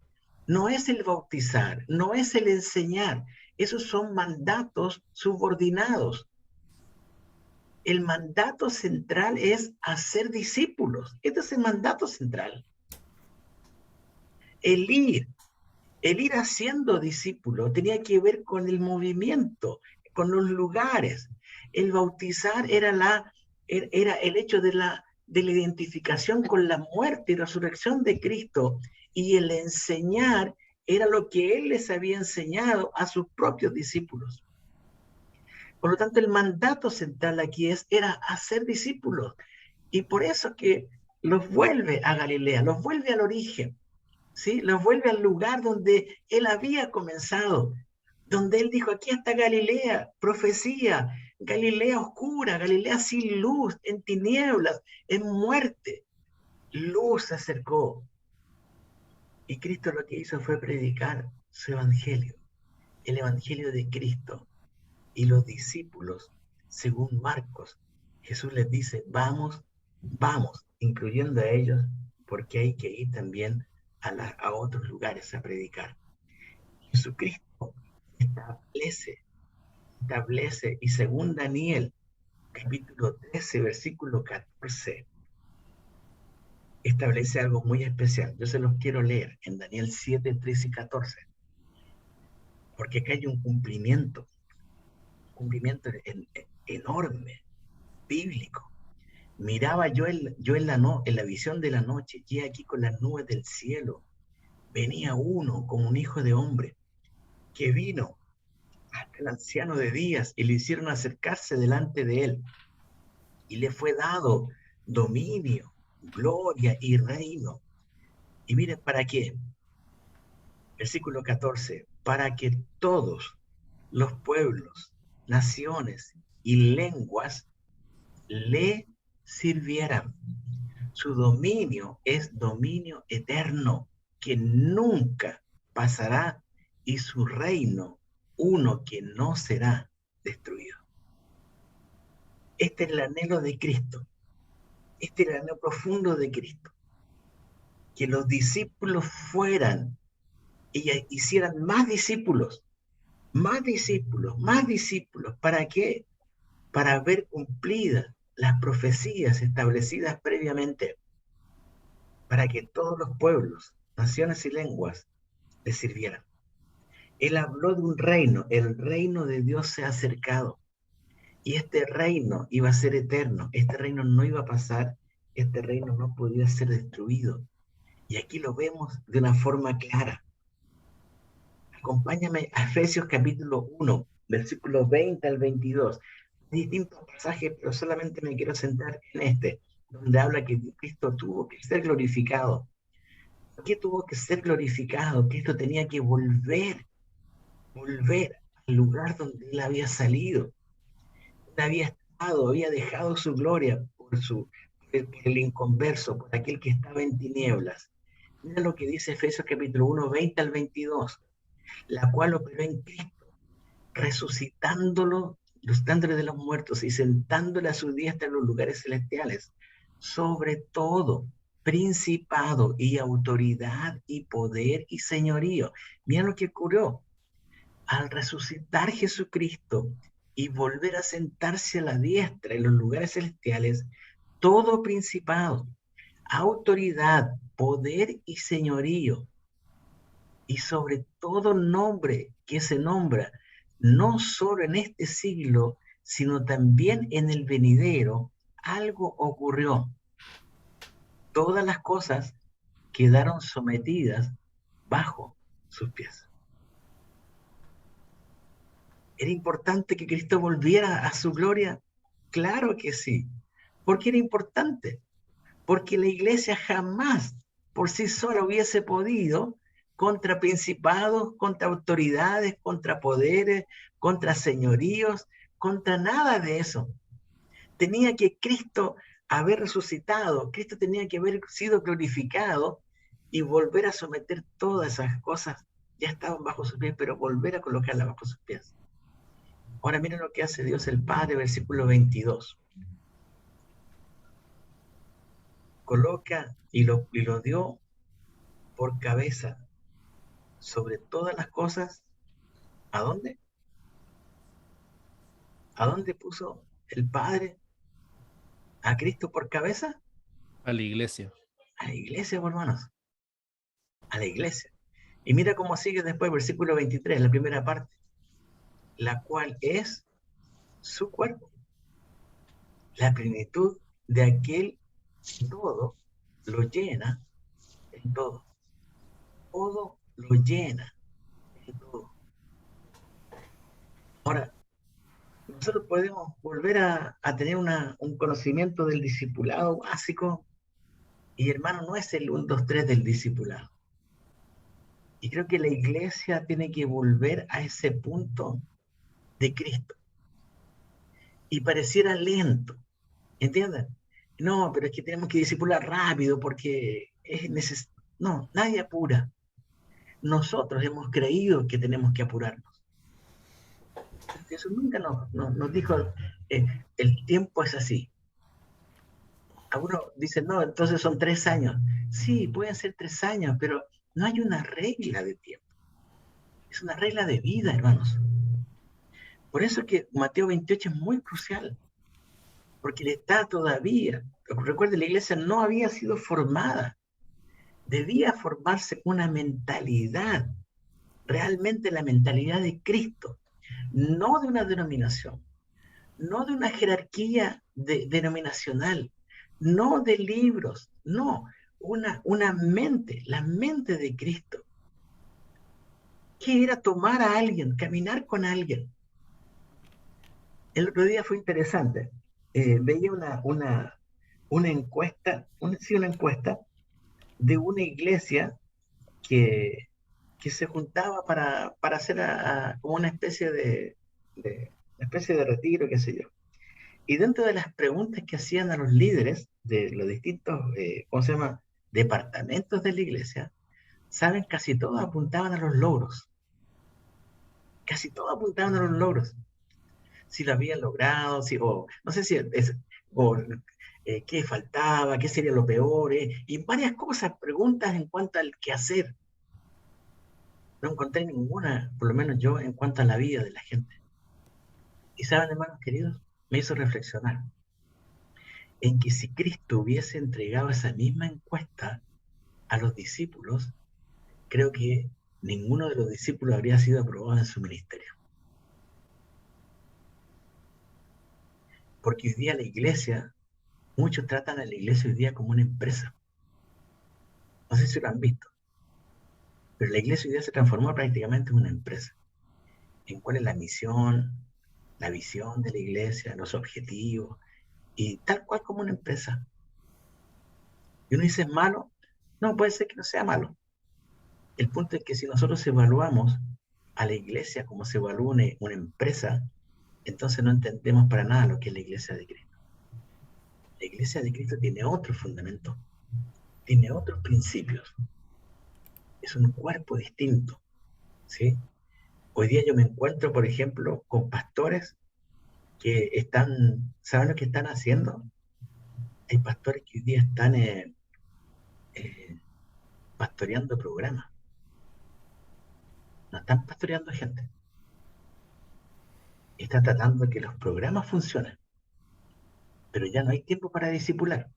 no es el bautizar, no es el enseñar. Esos son mandatos subordinados. El mandato central es hacer discípulos. Este es el mandato central. El ir haciendo discípulos tenía que ver con el movimiento, con los lugares. El bautizar era el hecho de la identificación con la muerte y resurrección de Cristo, y el enseñar era lo que él les había enseñado a sus propios discípulos. Por lo tanto, el mandato central aquí era hacer discípulos, y por eso que los vuelve a Galilea, los vuelve al origen, ¿sí? Los vuelve al lugar donde él había comenzado, donde él dijo, aquí está Galilea, profecía, Galilea oscura, Galilea sin luz, en tinieblas, en muerte. Luz se acercó. Y Cristo lo que hizo fue predicar su evangelio, el evangelio de Cristo. Y los discípulos, según Marcos, Jesús les dice, vamos, incluyendo a ellos, porque hay que ir también a otros lugares a predicar. Jesucristo establece, y según Daniel, capítulo 13, versículo 14, establece algo muy especial. Yo se los quiero leer en Daniel 7, 13 y 14, porque acá hay un cumplimiento enorme, bíblico. Miraba yo en la visión de la noche, y aquí con las nubes del cielo, venía uno como un hijo de hombre, que vino hasta el anciano de días, y le hicieron acercarse delante de él, y le fue dado dominio, gloria y reino. Y miren, ¿para qué? Versículo 14, para que todos los pueblos, naciones y lenguas le sirvieran. Su dominio es dominio eterno, que nunca pasará, y su reino uno que no será destruido. Este es el anhelo de Cristo. Este es el anhelo profundo de Cristo. Que los discípulos fueran y hicieran más discípulos, más discípulos, más discípulos. ¿Para qué? Para ver cumplidas las profecías establecidas previamente, para que todos los pueblos, naciones y lenguas le sirvieran. Él habló de un reino, el reino de Dios se ha acercado, y este reino iba a ser eterno, este reino no iba a pasar, este reino no podía ser destruido. Y aquí lo vemos de una forma clara. Acompáñame a Efesios capítulo 1, versículos 20 al 22. Distintos pasajes, pero solamente me quiero centrar en este, donde habla que Cristo tuvo que ser glorificado. ¿Por qué tuvo que ser glorificado? Cristo tenía que volver al lugar donde él había salido. Él había estado, había dejado su gloria por el inconverso, por aquel que estaba en tinieblas. Mira lo que dice Efesios capítulo 1, 20 al 22, la cual operó en Cristo, resucitándolo de los muertos y sentándole a su diestra en los lugares celestiales, sobre todo principado y autoridad y poder y señorío. Mira lo que ocurrió. Al resucitar Jesucristo y volver a sentarse a la diestra en los lugares celestiales, todo principado, autoridad, poder y señorío, y sobre todo nombre que se nombra, no solo en este siglo, sino también en el venidero, algo ocurrió. Todas las cosas quedaron sometidas bajo sus pies. ¿Era importante que Cristo volviera a su gloria? Claro que sí. ¿Por qué era importante? Porque la iglesia jamás por sí sola hubiese podido contra principados, contra autoridades, contra poderes, contra señoríos, contra nada de eso. Tenía que Cristo haber resucitado, Cristo tenía que haber sido glorificado y volver a someter todas esas cosas. Ya estaban bajo sus pies, pero volver a colocarlas bajo sus pies. Ahora miren lo que hace Dios el Padre, versículo 22. Coloca y lo dio por cabeza sobre todas las cosas. ¿A dónde? ¿A dónde puso el Padre a Cristo por cabeza? A la iglesia. A la iglesia, hermanos. A la iglesia. Y mira cómo sigue después, versículo 23, la primera parte. La cual es su cuerpo. La plenitud de aquel que todo lo llena en todo. Todo lo llena en todo. Ahora, nosotros podemos volver a tener un conocimiento del discipulado básico, y hermano, no es el 1, 2, 3 del discipulado. Y creo que la iglesia tiene que volver a ese punto de Cristo. Y pareciera lento, ¿entienden? No, pero es que tenemos que discipular rápido porque es necesario. No, nadie apura. Nosotros hemos creído que tenemos que apurarnos. Jesús nunca nos dijo, el tiempo es así. Algunos dicen, no, entonces son 3 años. Sí, pueden ser 3 años, pero no hay una regla de tiempo. Es una regla de vida, hermanos. Por eso es que Mateo 28 es muy crucial, porque le está todavía, recuerden, la iglesia no había sido formada. Debía formarse una mentalidad, realmente la mentalidad de Cristo, no de una denominación, no de una jerarquía denominacional, no de libros, no, una mente, la mente de Cristo, que era tomar a alguien, caminar con alguien. El otro día fue interesante, veía una encuesta, una encuesta de una iglesia que se juntaba para hacer como una especie de retiro, qué sé yo. Y dentro de las preguntas que hacían a los líderes de los distintos, ¿cómo se llama?, departamentos de la iglesia, saben, casi todos apuntaban a los logros. Casi todos apuntaban a los logros. si lo habían logrado, si, o no sé si es, o, qué faltaba, qué sería lo peor, y varias cosas, preguntas en cuanto al qué hacer. No encontré ninguna, por lo menos yo, en cuanto a la vida de la gente. Y saben, hermanos queridos, me hizo reflexionar en que si Cristo hubiese entregado esa misma encuesta a los discípulos, creo que ninguno de los discípulos habría sido aprobado en su ministerio. Porque hoy día la iglesia, muchos tratan a la iglesia hoy día como una empresa. No sé si lo han visto, pero la iglesia hoy día se transformó prácticamente en una empresa. ¿En cuál es la misión, la visión de la iglesia, los objetivos? Y tal cual como una empresa. Y uno dice, ¿es malo? No, puede ser que no sea malo. El punto es que si nosotros evaluamos a la iglesia como se evalúa una empresa, entonces no entendemos para nada lo que es la iglesia de Cristo. La iglesia de Cristo tiene otro fundamento, tiene otros principios. Es un cuerpo distinto, ¿sí? Hoy día yo me encuentro, por ejemplo, con pastores que están, ¿saben lo que están haciendo? Hay pastores que hoy día están pastoreando programas. No están pastoreando gente. Están tratando de que los programas funcionen. Pero ya no hay tiempo para discipular.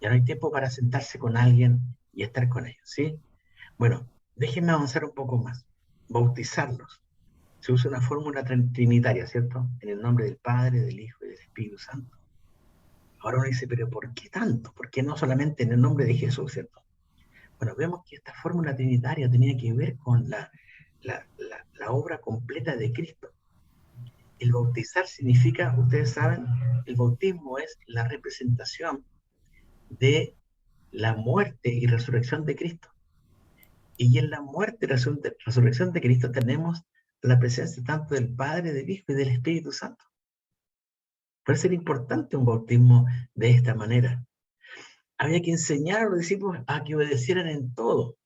Ya no hay tiempo para sentarse con alguien y estar con ellos, ¿sí? Bueno, déjenme avanzar un poco más. Bautizarlos. Se usa una fórmula trinitaria, ¿cierto? En el nombre del Padre, del Hijo y del Espíritu Santo. Ahora uno dice, pero ¿por qué tanto? ¿Por qué no solamente en el nombre de Jesús, ¿cierto? Bueno, vemos que esta fórmula trinitaria tenía que ver con la obra completa de Cristo. El bautizar significa, ustedes saben, el bautismo es la representación de la muerte y resurrección de Cristo. Y en la muerte y resurrección de Cristo tenemos la presencia tanto del Padre, del Hijo y del Espíritu Santo. Por eso era importante un bautismo de esta manera. Había que enseñar a los discípulos a que obedecieran en todo.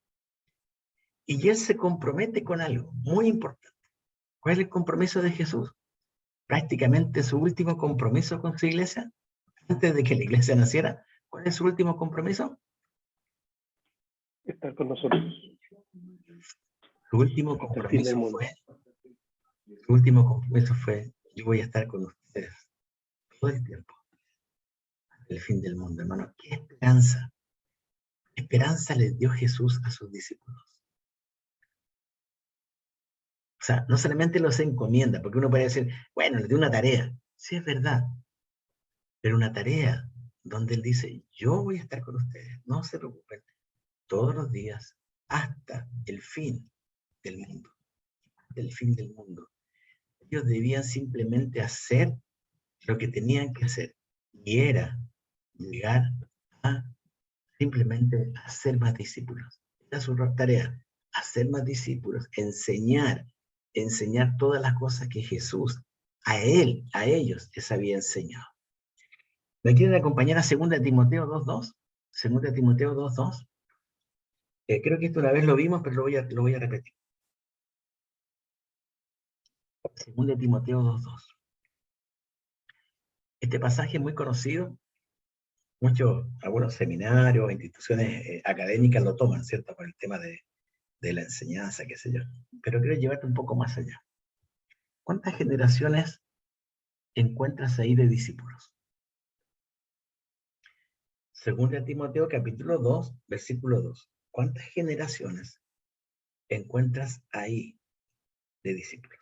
Y él se compromete con algo muy importante. ¿Cuál es el compromiso de Jesús? Prácticamente su último compromiso con su iglesia, antes de que la iglesia naciera. ¿Cuál es su último compromiso? Estar con nosotros. Su último compromiso fue, yo voy a estar con ustedes todo el tiempo, hasta el fin del mundo, hermano. ¿Qué esperanza? ¿Qué esperanza les dio Jesús a sus discípulos? O sea, no solamente los encomienda, porque uno puede decir, bueno, les dio una tarea. Sí, es verdad, pero una tarea donde él dice, yo voy a estar con ustedes, no se preocupen, todos los días, hasta el fin del mundo. Hasta el fin del mundo. Ellos debían simplemente hacer lo que tenían que hacer, y era llegar a simplemente hacer más discípulos. Era su tarea, hacer más discípulos, enseñar todas las cosas que Jesús a ellos les había enseñado. ¿Me quieren acompañar a 2 Timoteo 2.2? 2 Timoteo 2.2. Creo que esto una vez lo vimos, pero lo voy a repetir. 2 Timoteo 2.2. Este pasaje es muy conocido. Algunos seminarios, instituciones académicas lo toman, ¿cierto? Por el tema de la enseñanza, qué sé yo. Pero quiero llevarte un poco más allá. ¿Cuántas generaciones encuentras ahí de discípulos? 2 Timoteo capítulo 2, versículo 2. ¿Cuántas generaciones encuentras ahí de discípulos?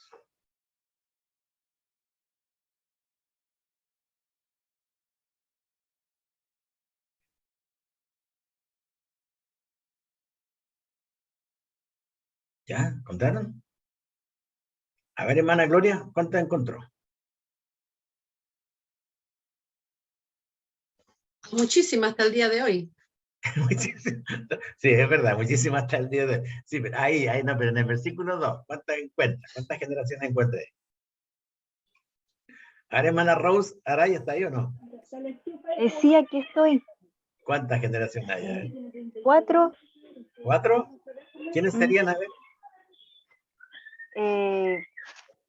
¿Ya? ¿Encontraron? A ver, hermana Gloria, ¿cuántas encontró? Muchísimas hasta el día de hoy. Sí, es verdad, muchísimas hasta el día de hoy. Sí, pero ahí no, pero en el versículo 2, ¿cuántas encuentras? ¿Cuántas generaciones encuentras ahí? A ver, hermana Rose Araya, ¿está ahí o no? Sí, aquí estoy. ¿Cuántas generaciones hay? A ver. 4. ¿4? ¿Quiénes serían? A ver.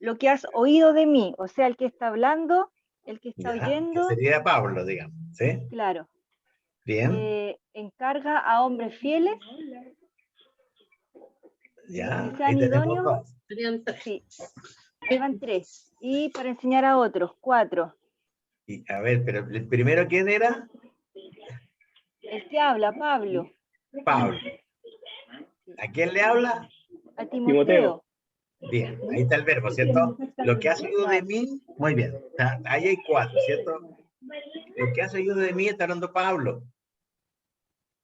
lo que has oído de mí. O sea, el que está hablando, el que está Ya, que oyendo, sería Pablo, digamos, ¿sí? claro, Bien, encarga a hombres fieles ya, que sean ahí tenemos idóneos, dos. Serían tres. sí, ahí van 3. Y para enseñar a otros, 4. Y, a ver, pero el primero, ¿quién era? El que habla, Pablo, Pablo. ¿A quién le habla? a Timoteo. Bien, ahí está el verbo, ¿cierto? Lo que has oído de Claro, mí, muy bien, ahí hay 4, ¿cierto? Lo que has oído de mí está hablando Pablo,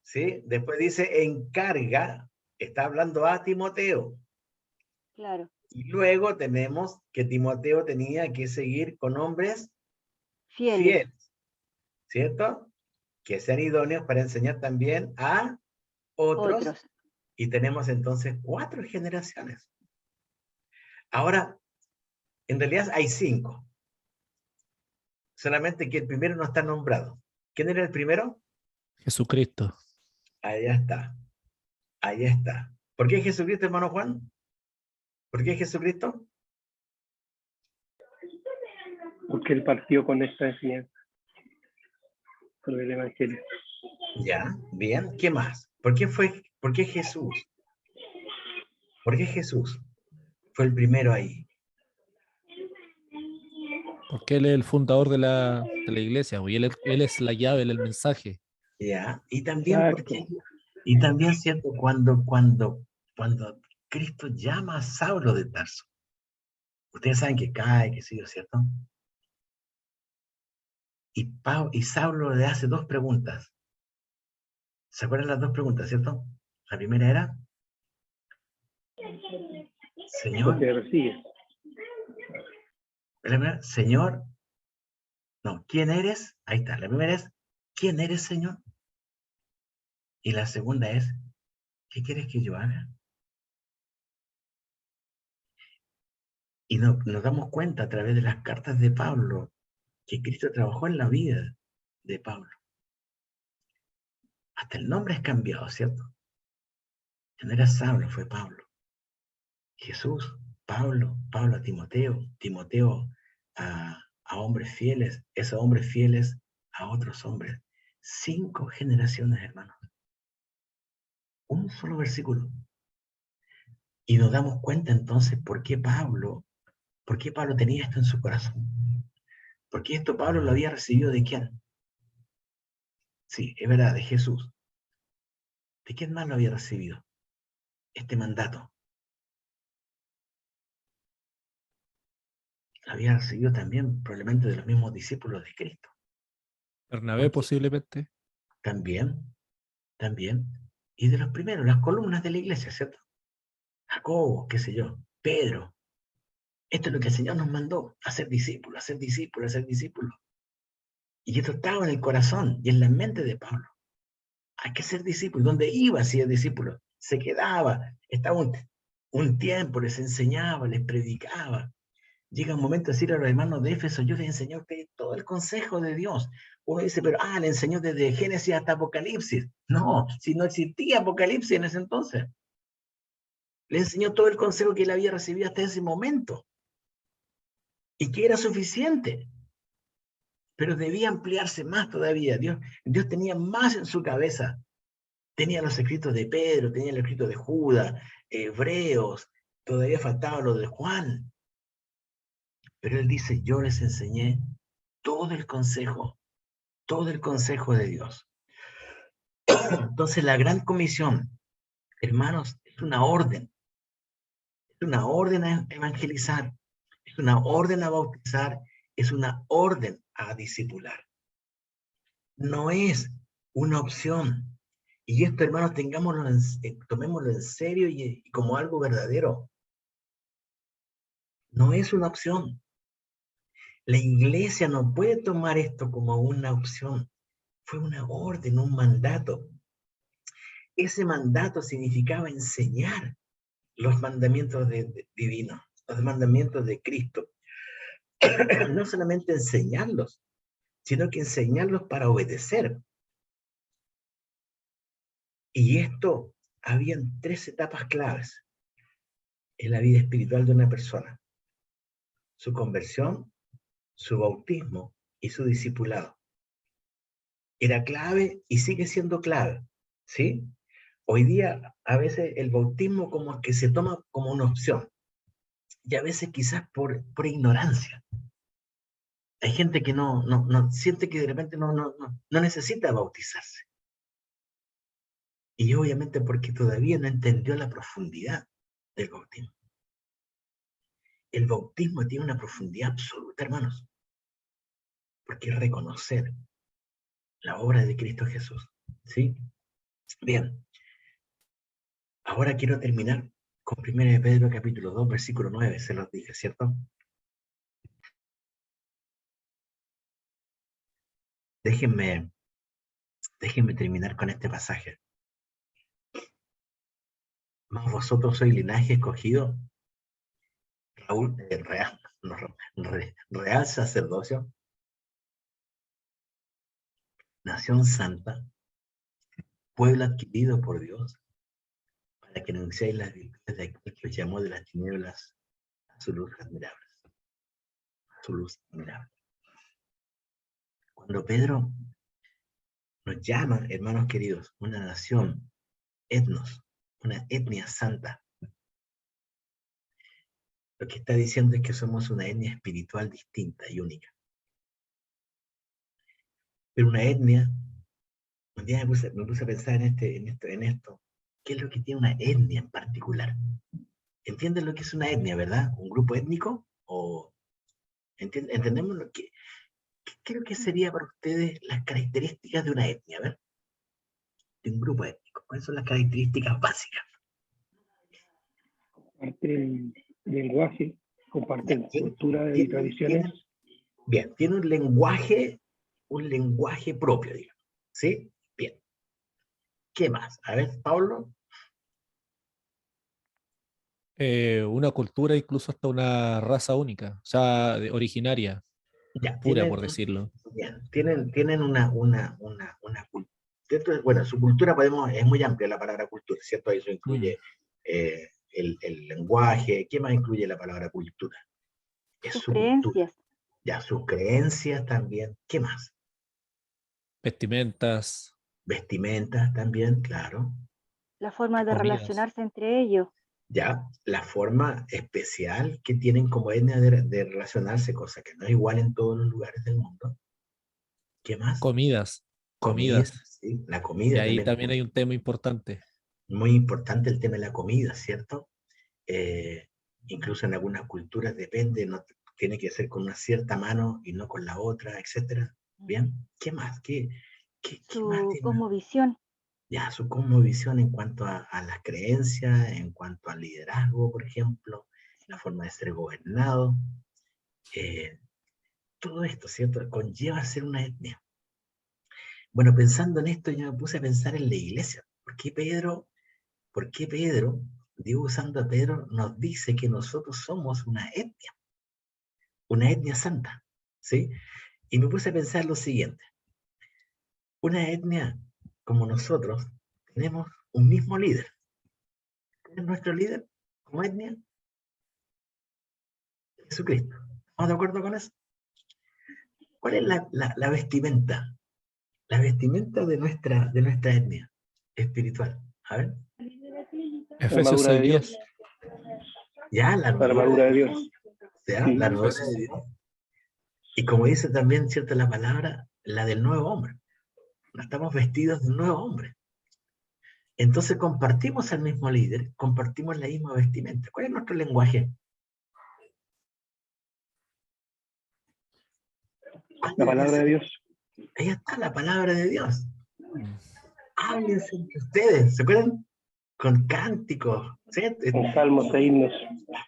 ¿sí? Después dice encarga, está hablando a Timoteo. claro, Y luego tenemos que Timoteo tenía que seguir con hombres fieles, fieles, ¿cierto? Que sean idóneos para enseñar también a otros. otros. Y tenemos entonces 4 generaciones. Ahora, en realidad hay 5. Solamente que el primero no está nombrado. ¿Quién era el primero? Jesucristo. Ahí está. Ahí está. ¿Por qué Jesucristo, hermano Juan? ¿Por qué Jesucristo? Porque él partió con esta enseñanza sobre el Evangelio. Ya, bien. ¿Qué más? ¿Por qué Jesús? ¿Por qué Jesús fue el primero ahí? Porque él es el fundador de la iglesia, y él es la llave, él es el mensaje. Ya. Y también Exacto. y también cierto cuando Cristo llama a Saulo de Tarso. Ustedes saben que cae, que sí, ¿cierto? Y Saulo le hace 2 preguntas. ¿Se acuerdan las 2 preguntas, cierto? La primera era, Señor, Porque recibe. Señor, no, ¿quién eres? Ahí está. La primera es, ¿quién eres, Señor? Y la segunda es, ¿qué quieres que yo haga? Y nos damos cuenta a través de las cartas de Pablo que Cristo trabajó en la vida de Pablo. Hasta el nombre es cambiado, ¿cierto? Ya no era Saulo, fue Pablo. Jesús, Pablo a Timoteo, Timoteo a hombres fieles, esos hombres fieles a otros hombres. 5 generaciones, hermanos. Un solo versículo. Y nos damos cuenta entonces por qué Pablo tenía esto en su corazón. Porque esto Pablo lo había recibido ¿de quién? Sí, es verdad, de Jesús. ¿De quién más lo había recibido? Este mandato. Lo había recibido también probablemente de los mismos discípulos de Cristo. Bernabé posiblemente. También. Y de los primeros, las columnas de la iglesia, ¿cierto? Jacobo, qué sé yo, Pedro. Esto es lo que el Señor nos mandó, hacer discípulos, hacer discípulos, hacer discípulos. Y esto estaba en el corazón y en la mente de Pablo. Hay que ser discípulo. ¿Dónde iba si es discípulo? Se quedaba, estaba un tiempo, les enseñaba, les predicaba. Llega un momento de decir a los hermanos de Éfeso, yo les enseñé a ustedes todo el consejo de Dios. Uno dice, pero le enseñó desde Génesis hasta Apocalipsis. No, si no existía Apocalipsis en ese entonces. Le enseñó todo el consejo que él había recibido hasta ese momento. Y que era suficiente. Pero debía ampliarse más todavía. Dios tenía más en su cabeza. Tenía los escritos de Pedro, tenía el escrito de Judas, Hebreos, todavía faltaba lo de Juan. Pero él dice, yo les enseñé todo el consejo de Dios. Entonces la gran comisión, hermanos, es una orden a evangelizar, es una orden a bautizar, es una orden a discipular. No es una opción. Y esto, hermanos, tomémoslo en serio y como algo verdadero. No es una opción. La iglesia no puede tomar esto como una opción. Fue una orden, un mandato. Ese mandato significaba enseñar los mandamientos divinos, los mandamientos de Cristo. No solamente enseñarlos, sino que enseñarlos para obedecer. Y esto, habían 3 etapas claves en la vida espiritual de una persona. su conversión, su bautismo y su discipulado. Era clave y sigue siendo clave, ¿sí? Hoy día, a veces el bautismo como que se toma como una opción, y a veces quizás por ignorancia. Hay gente que no siente que de repente no necesita bautizarse. Y obviamente porque todavía no entendió la profundidad del bautismo. El bautismo tiene una profundidad absoluta, hermanos, porque es reconocer la obra de Cristo Jesús, ¿sí? Bien, ahora quiero terminar con 1 de Pedro capítulo 2, versículo 9, se los dije, ¿cierto? Déjenme terminar con este pasaje. Mas vosotros sois linaje escogido, real sacerdocio, nación santa, pueblo adquirido por Dios, para que anunciéis las virtudes de aquel que os llamó de las tinieblas a su luz admirable. A su luz admirable. Cuando Pedro nos llama, hermanos queridos, una nación, etnos, una etnia santa, lo que está diciendo es que somos una etnia espiritual distinta y única. Pero una etnia, un día me puse a pensar en esto. ¿Qué es lo que tiene una etnia en particular? ¿Entienden lo que es una etnia, verdad? ¿Un grupo étnico? ¿O entendemos lo que... ¿Qué creo que sería para ustedes las características de una etnia? A ver, de un grupo étnico. ¿Cuáles son las características básicas? Comparten lenguaje, comparten cultura y tradiciones. Bien, tiene un lenguaje propio, digamos. ¿Sí? Bien. ¿Qué más? A ver, Pablo. Una cultura, incluso hasta una raza única, o sea, originaria, Ya, pura, por decirlo. bien, tienen una cultura. Bueno, su cultura es muy amplia la palabra cultura, ¿cierto? Eso incluye el lenguaje. ¿Qué más incluye la palabra cultura? Es Sus su cultura. creencias. Ya, sus creencias también. ¿Qué más? Vestimentas. Vestimentas también, claro. La forma de Comidas. relacionarse entre ellos. Ya, la forma especial que tienen como etnia de relacionarse, cosa que no es igual en todos los lugares del mundo. ¿Qué más? Comidas. Sí, la Y comida ahí también. también hay un tema importante. Muy importante el tema de la comida, ¿cierto? Incluso en algunas culturas depende, no tiene que ser con una cierta mano y no con la otra, etcétera. ¿Bien? ¿Qué más? ¿Qué más Su tiene? cosmovisión. Ya, su cosmovisión en cuanto a las creencias, en cuanto al liderazgo, por ejemplo, la forma de ser gobernado. Todo esto, ¿cierto? Conlleva ser una etnia. Bueno, pensando en esto, yo me puse a pensar en la iglesia. ¿Por qué Pedro, Dios usando a Pedro, nos dice que nosotros somos una etnia santa? ¿Sí? Y me puse a pensar lo siguiente. Una etnia como nosotros, tenemos un mismo líder. ¿Quién es nuestro líder como etnia? Jesucristo. ¿Estamos de acuerdo con eso? ¿Cuál es la vestimenta? La vestimenta de nuestra etnia espiritual. A ver. Efesios armadura de 6:10. Dios. Ya, la La armadura de Dios. Ya, Sí. la armadura de Dios. Y como dice también, cierta la palabra, la del nuevo hombre. Estamos vestidos de un nuevo hombre. Entonces compartimos el mismo líder, compartimos la misma vestimenta. ¿Cuál es nuestro lenguaje? La palabra de Dios. Ahí está la palabra de Dios. Háblense entre ustedes, ¿se acuerdan? Con cánticos, ¿sí? Con salmos e himnos.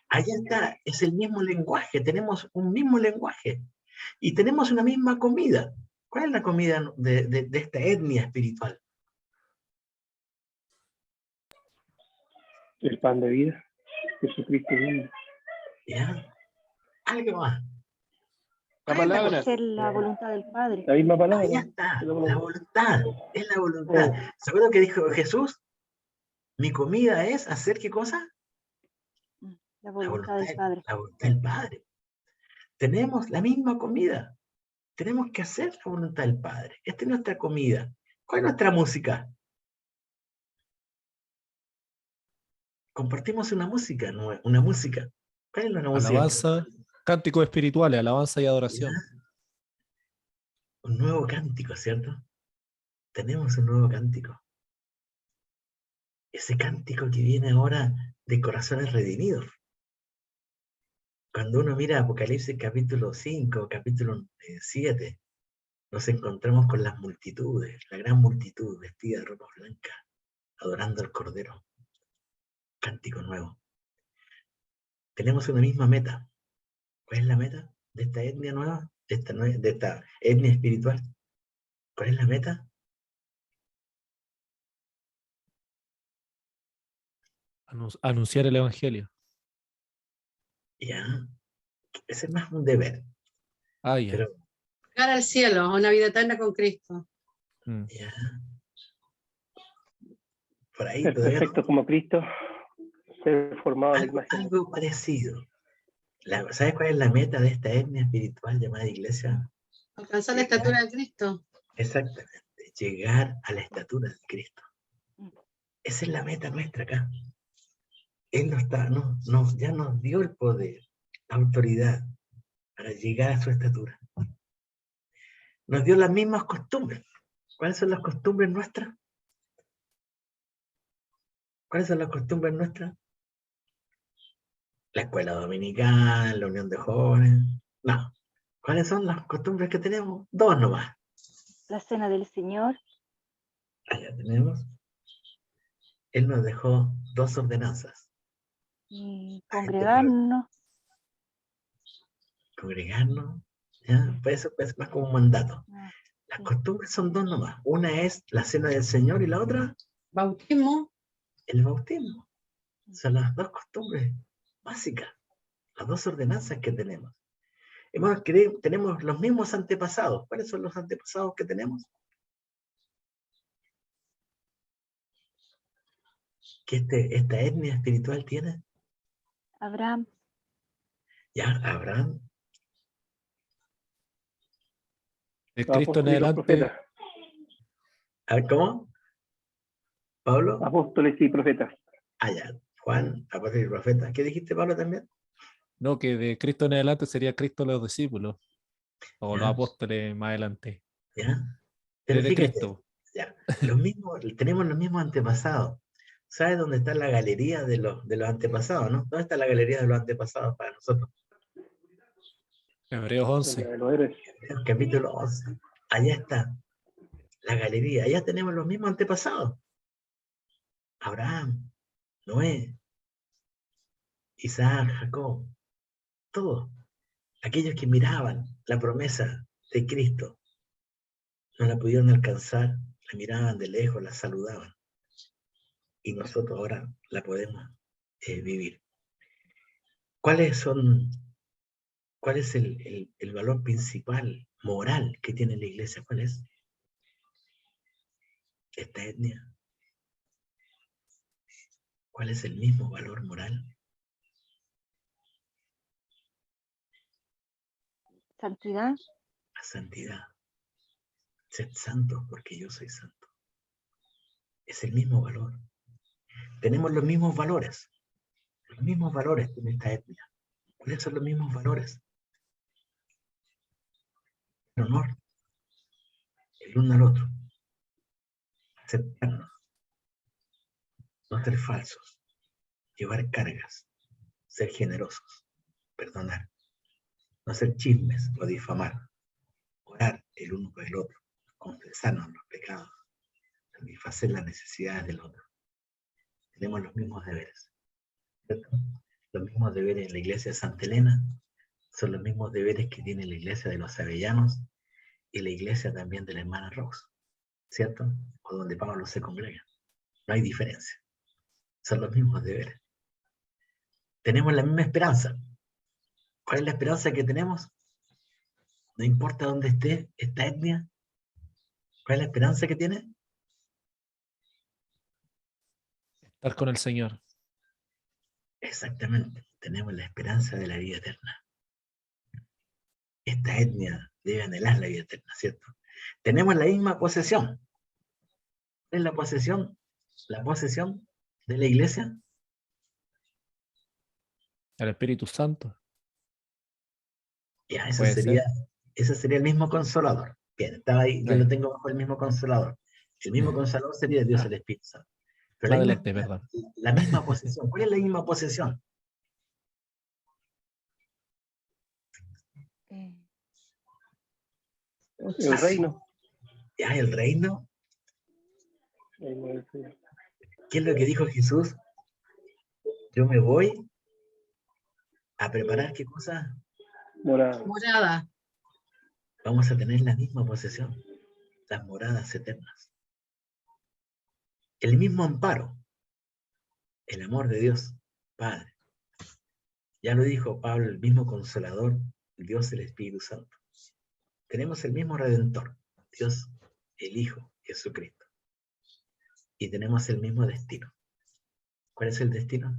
Ahí está, es el mismo lenguaje, tenemos un mismo lenguaje y tenemos una misma comida. ¿Cuál es la comida de esta etnia espiritual? El pan de vida. Jesucristo mismo. ¿Ya? Algo más. La palabra. Hacer la voluntad del Padre. La misma palabra. Ahí está, la voluntad, es la voluntad. ¿Se acuerdan que dijo Jesús? Mi comida es hacer ¿qué cosa? La voluntad del Padre. La voluntad del Padre. Tenemos la misma comida. Tenemos que hacer la voluntad del Padre. Esta es nuestra comida. ¿Cuál es nuestra música? Compartimos una música, una música. ¿Cuál es la música? Alabanza, cánticos espirituales, alabanza y ¿Ya? adoración. Un nuevo cántico, ¿cierto? Tenemos un nuevo cántico. Ese cántico que viene ahora de corazones redimidos. Cuando uno mira Apocalipsis capítulo 5, capítulo 7, nos encontramos con las multitudes, la gran multitud vestida de ropa blanca, adorando al Cordero. Cántico nuevo. Tenemos una misma meta. ¿Cuál es la meta de esta etnia nueva? De esta etnia espiritual. ¿Cuál es la meta? Anunciar el evangelio. Ya. Ese es más un deber. Ah, ya. Pero, Llegar al cielo, a una vida eterna con Cristo. ya. Por ahí Ser todavía perfecto como Cristo, ser formado a la imagen. algo parecido. ¿Sabes cuál es la meta de esta etnia espiritual llamada iglesia? Alcanzar la estatura de Cristo. Exactamente. Llegar a la estatura de Cristo. Esa es la meta nuestra acá. Él ya nos dio el poder, la autoridad para llegar a su estatura. Nos dio las mismas costumbres. ¿Cuáles son las costumbres nuestras? ¿Cuáles son las costumbres nuestras? La escuela dominical, la unión de jóvenes. No. ¿Cuáles son las costumbres que tenemos? Dos nomás. La cena del Señor. Allá tenemos. Él nos dejó dos ordenanzas. Y congregarnos. Congregarnos. ¿Ya? Pues eso es más como un mandato. Ah, Las costumbres son dos nomás. Una es la cena del Señor y la otra, Bautismo. el bautismo. Son las dos costumbres básicas, las dos ordenanzas que tenemos. Hermanos, tenemos los mismos antepasados. ¿Cuáles son los antepasados que tenemos? Que esta etnia espiritual tiene. Abraham. Ya, Abraham. De Los Cristo en apóstoles y los adelante, profetas. A ver, ¿cómo? ¿Pablo? Apóstoles y profetas. Ya. Juan, apóstol y profeta. ¿Qué dijiste, Pablo, también? no, que de Cristo en adelante sería Cristo los discípulos, o Ya. los apóstoles más adelante. ¿Ya? Pero Desde fíjate, Cristo. ya, tenemos los mismos antepasados. ¿Sabes dónde está la galería de los antepasados, no? ¿Dónde está la galería de los antepasados para nosotros? Hebreos 11. De los héroes. En el capítulo 11. Allá está la galería. Allá tenemos los mismos antepasados. Abraham, Noé, Isaac, Jacob, todos. Aquellos que miraban la promesa de Cristo, no la pudieron alcanzar, la miraban de lejos, la saludaban. Y nosotros ahora la podemos vivir. ¿Cuál es el valor principal, moral, que tiene la iglesia? ¿Cuál es? Esta etnia. ¿Cuál es el mismo valor moral? Santidad. La santidad. Sed santos porque yo soy santo. Es el mismo valor. Tenemos los mismos valores. Los mismos valores en esta etnia. ¿Cuáles son los mismos valores? El honor. El uno al otro. Aceptarnos. No ser falsos. Llevar cargas. Ser generosos. Perdonar. No hacer chismes o difamar. Orar el uno por el otro. Confesarnos los pecados. Satisfacer las necesidades del otro. Tenemos los mismos deberes. ¿Cierto? Los mismos deberes en la iglesia de Santa Elena son los mismos deberes que tiene la iglesia de los Avellanos y la iglesia también de la hermana Rose, ¿cierto? O donde Pablo se congrega. No hay diferencia. Son los mismos deberes. Tenemos la misma esperanza. ¿Cuál es la esperanza que tenemos? No importa dónde esté esta etnia. ¿Cuál es la esperanza que tiene? Estar con el Señor. Exactamente. Tenemos la esperanza de la vida eterna. esta etnia debe anhelar la vida eterna, ¿cierto? Tenemos la misma posesión. ¿Es la posesión? ¿La posesión de la iglesia? El Espíritu Santo. Ya, ese Puede sería ser. el mismo Consolador. Bien, estaba ahí, yo Sí. lo tengo bajo el mismo Consolador. El mismo Consolador sería Dios el Espíritu Santo. Pero Más la adelante, misma, perdón. la misma posesión. ¿Cuál es la misma posesión? El reino. Ya, el reino. Reino del Señor. ¿Qué es lo que dijo Jesús? Yo me voy a preparar, ¿qué cosa? Morada. Morada. Vamos a tener la misma posesión, las moradas eternas. El mismo amparo, el amor de Dios, Padre. Ya lo dijo Pablo, el mismo Consolador, Dios el Espíritu Santo. Tenemos el mismo Redentor, Dios el Hijo, Jesucristo. Y tenemos el mismo destino. ¿Cuál es el destino?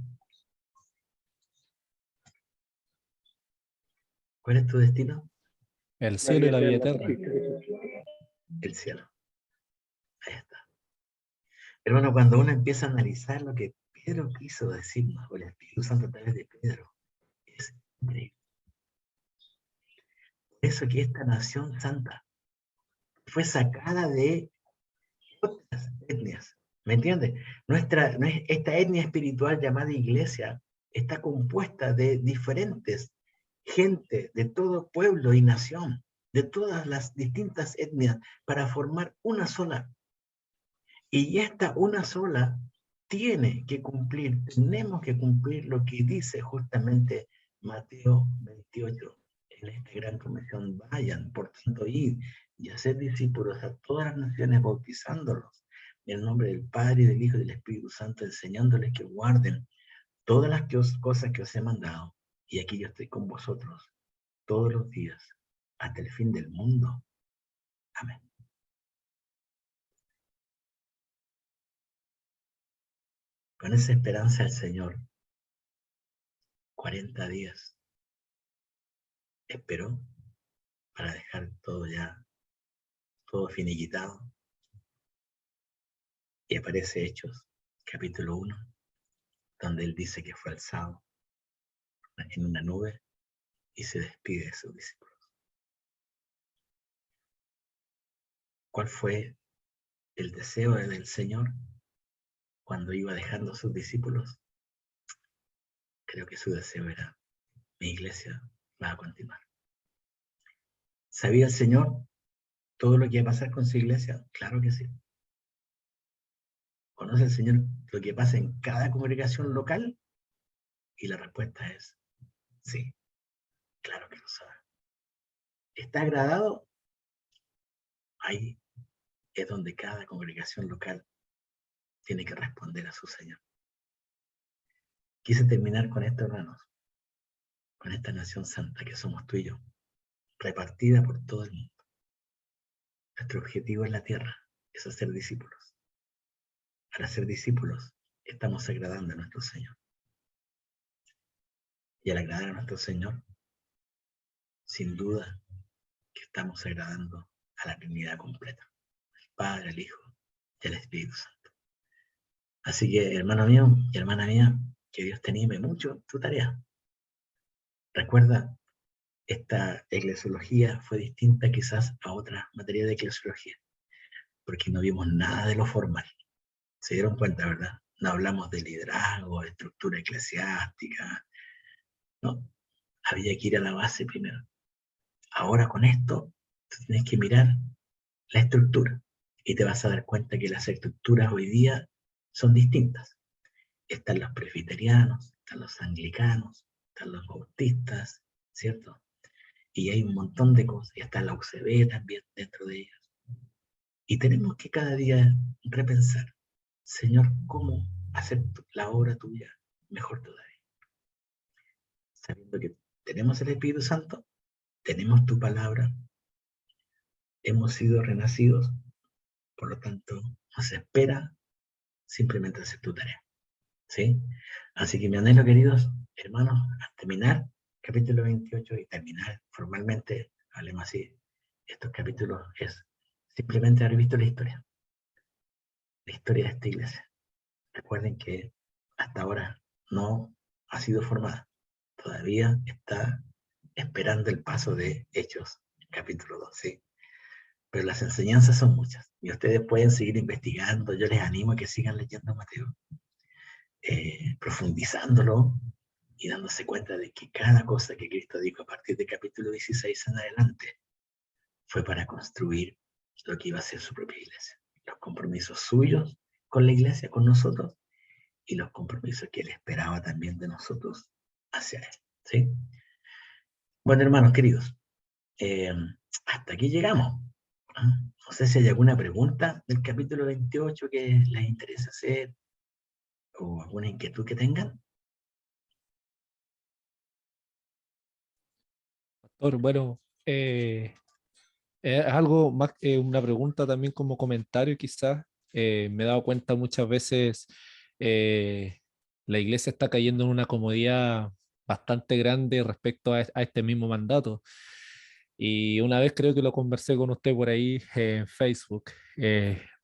¿Cuál es tu destino? El cielo y la vida eterna, eterna. Cristo. El cielo. Ahí está. Hermano, cuando uno empieza a analizar lo que Pedro quiso decirnos, o el Espíritu Santo a través de Pedro, es increíble. Por eso que esta nación santa fue sacada de otras etnias. ¿Me entiendes? Esta etnia espiritual llamada iglesia está compuesta de diferentes gente de todo pueblo y nación, de todas las distintas etnias, para formar una sola. Y esta una sola tiene que cumplir, tenemos que cumplir lo que dice justamente Mateo 28, en esta gran comisión: vayan, por tanto, id y hacer discípulos a todas las naciones, bautizándolos en el nombre del Padre, y del Hijo y del Espíritu Santo, enseñándoles que guarden todas las cosas que os he mandado. Y aquí yo estoy con vosotros todos los días, hasta el fin del mundo. Amén. Con esa esperanza el Señor, 40 días, esperó para dejar todo ya, todo finiquitado. Y aparece Hechos, capítulo 1, donde Él dice que fue alzado en una nube y se despide de sus discípulos. ¿Cuál fue el deseo del Señor cuando iba dejando a sus discípulos? Creo que su deseo era: mi iglesia va a continuar. ¿Sabía el Señor todo lo que iba a pasar con su iglesia? Claro que sí. ¿Conoce el Señor lo que pasa en cada congregación local? Y la respuesta es sí, claro que lo sabe. ¿Está agradado? Ahí es donde cada congregación local tiene que responder a su Señor. Quise terminar con esto, hermanos, con esta nación santa que somos tú y yo, repartida por todo el mundo. Nuestro objetivo en la tierra es hacer discípulos. Para ser discípulos estamos agradando a nuestro Señor. Y al agradar a nuestro Señor, sin duda que estamos agradando a la Trinidad completa: al Padre, al Hijo y al Espíritu Santo. Así que, hermano mío y hermana mía, que Dios te anime mucho tu tarea. Recuerda, esta eclesiología fue distinta quizás a otras materias de eclesiología, porque no vimos nada de lo formal. Se dieron cuenta, ¿verdad? No hablamos de liderazgo, de estructura eclesiástica. No, había que ir a la base primero. Ahora con esto, tú tienes que mirar la estructura y te vas a dar cuenta que las estructuras hoy día son distintas. Están los presbiterianos, están los anglicanos, están los bautistas, ¿cierto? Y hay un montón de cosas, y está la UCB también dentro de ellas. Y tenemos que cada día repensar: Señor, ¿cómo hacer la obra tuya mejor todavía? Sabiendo que tenemos el Espíritu Santo, tenemos tu palabra, hemos sido renacidos, por lo tanto, nos espera simplemente hacer tu tarea. ¿Sí? Así que mi anhelo, queridos hermanos, a terminar capítulo 28 y terminar formalmente hablemos así, estos capítulos es simplemente haber visto la historia de esta iglesia. Recuerden que hasta ahora no ha sido formada, todavía está esperando el paso de Hechos, capítulo 2, ¿sí? Pero las enseñanzas son muchas, y ustedes pueden seguir investigando. Yo les animo a que sigan leyendo Mateo, profundizándolo, y dándose cuenta de que cada cosa que Cristo dijo a partir del capítulo 16 en adelante fue para construir lo que iba a ser su propia iglesia. Los compromisos suyos con la iglesia, con nosotros, y los compromisos que él esperaba también de nosotros hacia él, ¿sí? Bueno, hermanos queridos, hasta aquí llegamos. No sé si hay alguna pregunta del capítulo 28 que les interese hacer, o alguna inquietud que tengan. Pastor, bueno, es algo más que una pregunta también como comentario quizás. Me he dado cuenta muchas veces la iglesia está cayendo en una comodidad bastante grande respecto a este mismo mandato. Y una vez creo que lo conversé con usted por ahí en Facebook.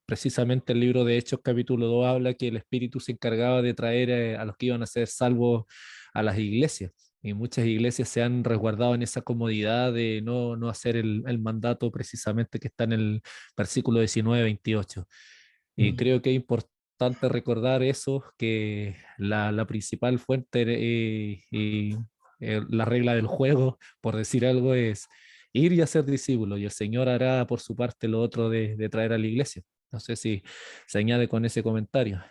Precisamente el libro de Hechos capítulo 2 habla que el Espíritu se encargaba de traer a los que iban a ser salvos a las iglesias. Y muchas iglesias se han resguardado en esa comodidad de no hacer el mandato precisamente que está en el versículo 19-28. Y creo que es importante recordar eso, que la principal fuente y la regla del juego, por decir algo, es ir y hacer discípulos, y el Señor hará por su parte lo otro de traer a la iglesia. No sé si se añade con ese comentario.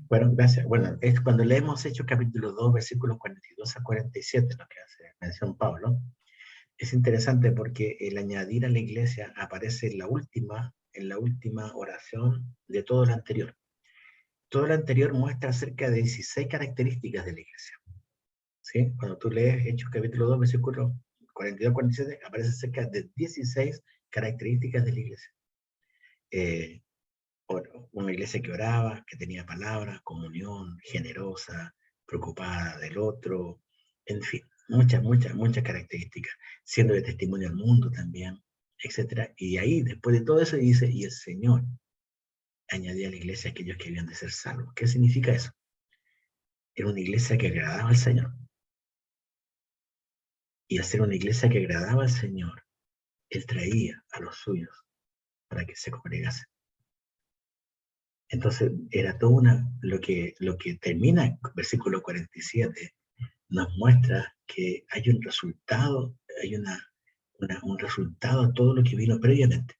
Bueno, gracias. Bueno, es cuando leemos Hechos capítulo 2, versículos 42 a 47, lo que hace mención Pablo, es interesante porque el añadir a la iglesia aparece en la última oración de todo lo anterior. Todo lo anterior muestra cerca de 16 características de la iglesia, ¿sí? Cuando tú lees Hechos capítulo 2, versículos 42 a 47, aparece cerca de 16 características de la iglesia. Una iglesia que oraba, que tenía palabra, comunión, generosa, preocupada del otro, en fin, muchas características, siendo de testimonio al mundo también, etc. Y ahí, después de todo eso, dice, y el Señor añadía a la iglesia a aquellos que habían de ser salvos. ¿Qué significa eso? Era una iglesia que agradaba al Señor. Y al ser una iglesia que agradaba al Señor, Él traía a los suyos para que se congregasen. Entonces, era todo lo que termina el versículo 47, nos muestra que hay un resultado, hay un resultado a todo lo que vino previamente.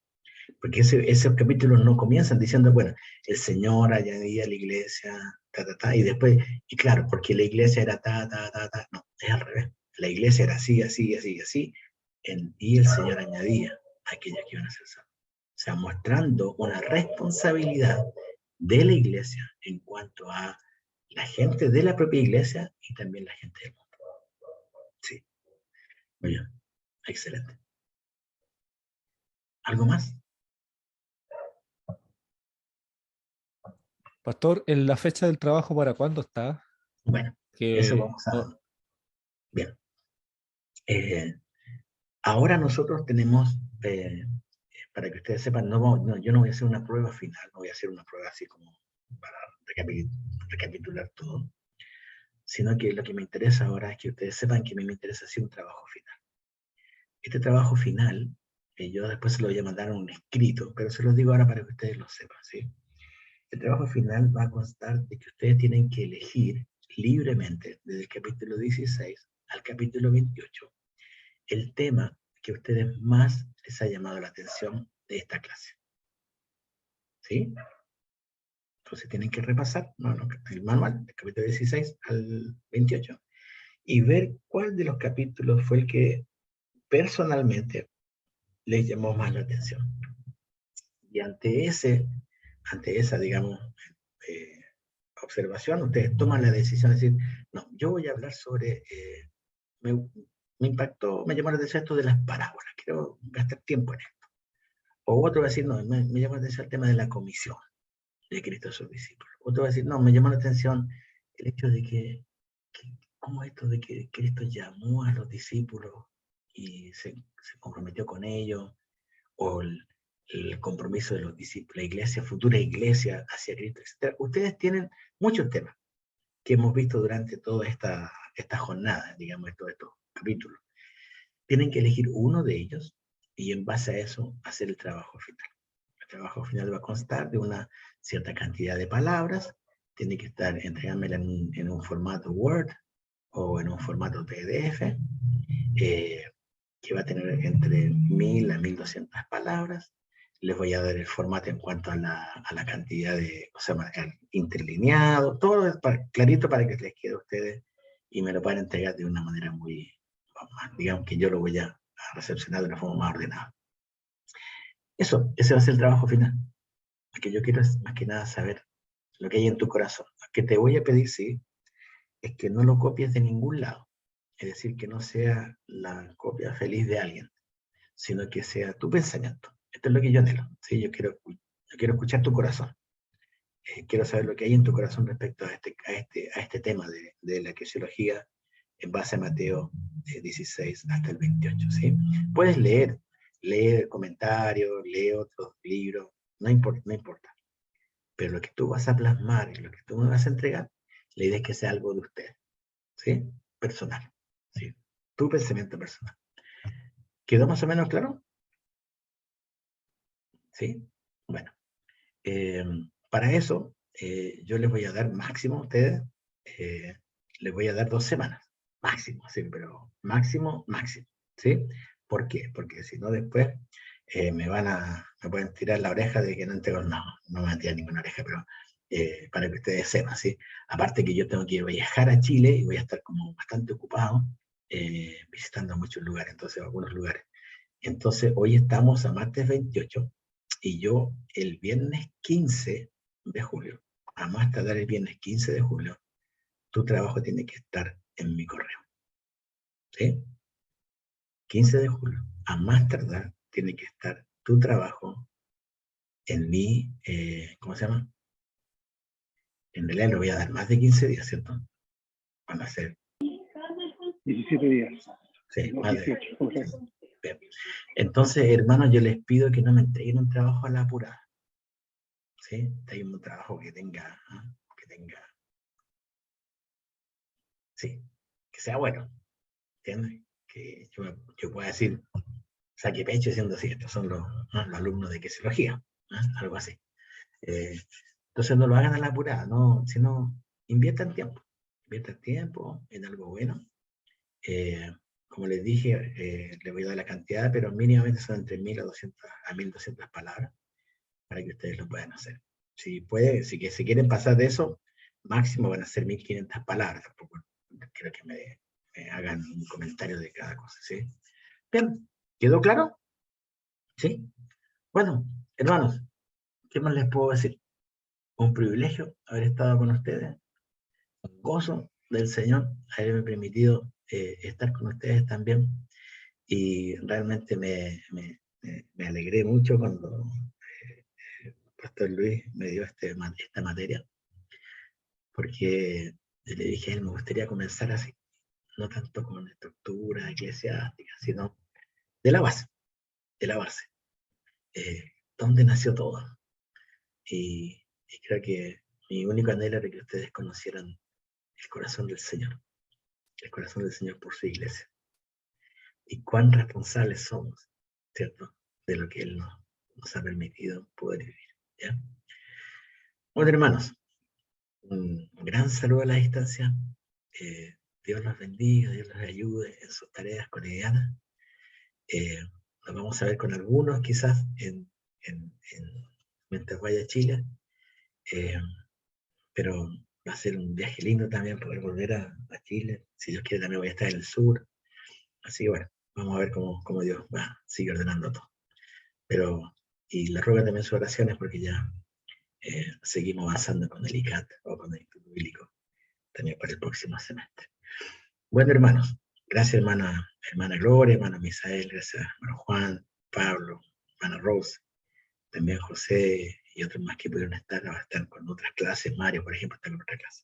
Porque esos capítulos no comienzan diciendo, bueno, el Señor añadía a la iglesia, y después, y claro, porque la iglesia era no, es al revés. La iglesia era así, y el Señor añadía a aquellos que iban a ser salvos. O sea, mostrando una responsabilidad de la iglesia en cuanto a la gente de la propia iglesia y también la gente del mundo. Sí, muy bien, excelente. ¿Algo más? Pastor, ¿en la fecha del trabajo para cuándo está? Bueno, eso vamos a... Bien. Ahora nosotros tenemos, para que ustedes sepan, yo no voy a hacer una prueba final, no voy a hacer una prueba así como para recapitular todo, sino que lo que me interesa ahora es que ustedes sepan que a mí me interesa hacer un trabajo final. Este trabajo final, yo después se lo voy a mandar en un escrito, pero se los digo ahora para que ustedes lo sepan, ¿sí? El trabajo final va a constar de que ustedes tienen que elegir libremente, desde el capítulo 16 al capítulo 28, el tema que a ustedes más les ha llamado la atención de esta clase. ¿Sí? Entonces tienen que repasar el manual, del capítulo 16 al 28, y ver cuál de los capítulos fue el que personalmente les llamó más la atención. Y ante esa, digamos, observación, ustedes toman la decisión de decir, no, yo voy a hablar sobre, me impactó, me llamó la atención esto de las parábolas, quiero gastar tiempo en esto. O otro va a decir, no, me llamó la atención el tema de la comisión de Cristo a sus discípulos. Otro va a decir, no, me llamó la atención el hecho de que ¿cómo esto de que Cristo llamó a los discípulos y se comprometió con ellos, o el compromiso de los discípulos, la iglesia, futura iglesia hacia Cristo, etc. Ustedes tienen muchos temas que hemos visto durante toda esta jornada, digamos, todos estos capítulos. Tienen que elegir uno de ellos y en base a eso hacer el trabajo final. El trabajo final va a constar de una cierta cantidad de palabras, tiene que estar, entregármela en un formato Word o en un formato PDF, que va a tener entre 1000 a 1200 palabras. Les voy a dar el formato en cuanto a la cantidad de, o sea, interlineado, todo es clarito para que les quede a ustedes y me lo puedan entregar de una manera muy, digamos que yo lo voy a recepcionar de una forma más ordenada. Eso, ese va a ser el trabajo final. Lo que yo quiero es más que nada saber lo que hay en tu corazón. Lo que te voy a pedir, sí, es que no lo copies de ningún lado. Es decir, que no sea la copia feliz de alguien, sino que sea tu pensamiento. Esto es lo que yo anhelo. ¿Sí? Yo quiero escuchar tu corazón. Quiero saber lo que hay en tu corazón respecto a este tema de la eclesiología en base a Mateo 16 hasta el 28. ¿Sí? Puedes leer comentarios, leer otros libros, no importa. Pero lo que tú vas a plasmar y lo que tú me vas a entregar, la idea es que sea algo de usted. ¿Sí? Personal. ¿Sí? Tu pensamiento personal. ¿Quedó más o menos claro? ¿Sí? Bueno. Para eso, yo les voy a dar máximo a ustedes, les voy a dar 2 semanas. Máximo, sí, pero máximo, ¿sí? ¿Por qué? Porque si no después me pueden tirar la oreja de que no entrego, no me van a tirar ninguna oreja, pero para que ustedes sepan, ¿sí? Aparte que yo tengo que viajar a Chile y voy a estar como bastante ocupado visitando muchos lugares, entonces algunos lugares. Entonces hoy estamos a martes 28 y yo el viernes 15 de julio, a más tardar el viernes 15 de julio, tu trabajo tiene que estar en mi correo. ¿Sí? 15 de julio, a más tardar, tiene que estar tu trabajo en mi, ¿cómo se llama? En realidad le voy a dar más de 15 días, ¿cierto? Van a ser 17 días. sí, No, más de 18, correcto. bien. Entonces, hermanos, yo les pido que no me entreguen un trabajo a la apurada. ¿Sí? Hay un trabajo que tenga, sí, que sea bueno, ¿entiendes? Que yo pueda decir, saque pecho diciendo así, estos son los alumnos de eclesiología, algo así. Entonces no lo hagan a la apurada, no, sino inviertan tiempo en algo bueno. Como les dije, les voy a dar la cantidad, pero mínimamente son entre 1000 a 1200 palabras para que ustedes lo puedan hacer. Si se quieren pasar de eso, máximo van a ser 1500 palabras, tampoco creo que me hagan un comentario de cada cosa, ¿sí? Bien, ¿quedó claro? ¿Sí? Bueno, hermanos, ¿qué más les puedo decir? Un privilegio haber estado con ustedes, un gozo del Señor haberme permitido estar con ustedes también, y realmente me alegré mucho cuando Pastor Luis me dio esta materia, porque le dije a él, me gustaría comenzar así, no tanto con estructura eclesiástica, sino de la base, ¿dónde nació todo? Y creo que mi único anhelo era que ustedes conocieran el corazón del Señor por su iglesia, y cuán responsables somos, ¿cierto?, de lo que Él nos ha permitido poder vivir, ¿ya? Bueno, hermanos, un gran saludo a la distancia. Dios los bendiga, Dios los ayude en sus tareas cotidianas. Nos vamos a ver con algunos quizás mientras vaya a Chile, pero va a ser un viaje lindo también poder volver a Chile. Si Dios quiere también voy a estar en el sur. Así que bueno, vamos a ver cómo Dios sigue ordenando todo. Y les ruego también sus oraciones porque ya seguimos avanzando con el ICAT o con el Instituto Bíblico también para el próximo semestre. Bueno, hermanos, gracias hermana Gloria, hermano Misael, gracias hermano Juan, Pablo, hermana Rose, también José y otros más que pudieron estar con otras clases. Mario, por ejemplo, está con otra clase.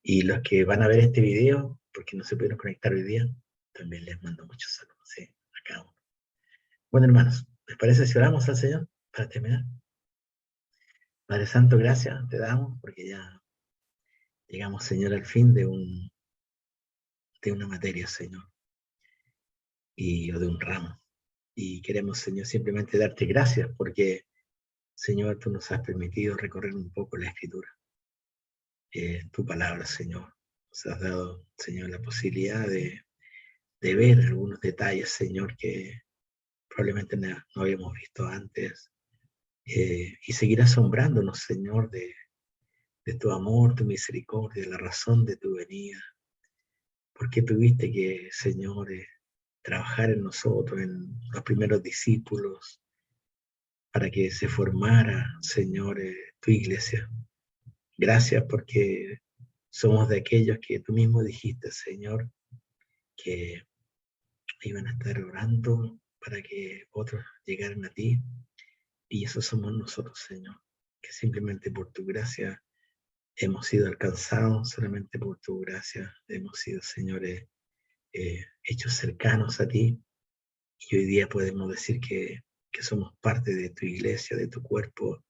Y los que van a ver este video, porque no se pudieron conectar hoy día, también les mando muchos saludos, ¿sí? A cada uno. Bueno, hermanos, ¿les parece si oramos al Señor para terminar? Padre Santo, gracias te damos porque ya llegamos, Señor, al fin de una materia, Señor, o de un ramo. Y queremos, Señor, simplemente darte gracias porque, Señor, tú nos has permitido recorrer un poco la Escritura. Tu palabra, Señor. Nos has dado, Señor, la posibilidad de ver algunos detalles, Señor, que probablemente no habíamos visto antes. Y seguir asombrándonos, Señor, de tu amor, tu misericordia, la razón de tu venida. Porque tuviste que, Señor, trabajar en nosotros, en los primeros discípulos, para que se formara, Señor, tu iglesia. Gracias porque somos de aquellos que tú mismo dijiste, Señor, que iban a estar orando para que otros llegaran a ti. Y eso somos nosotros, Señor, que simplemente por tu gracia hemos sido alcanzados, solamente por tu gracia hemos sido, señores, hechos cercanos a ti. Y hoy día podemos decir que somos parte de tu iglesia, de tu cuerpo,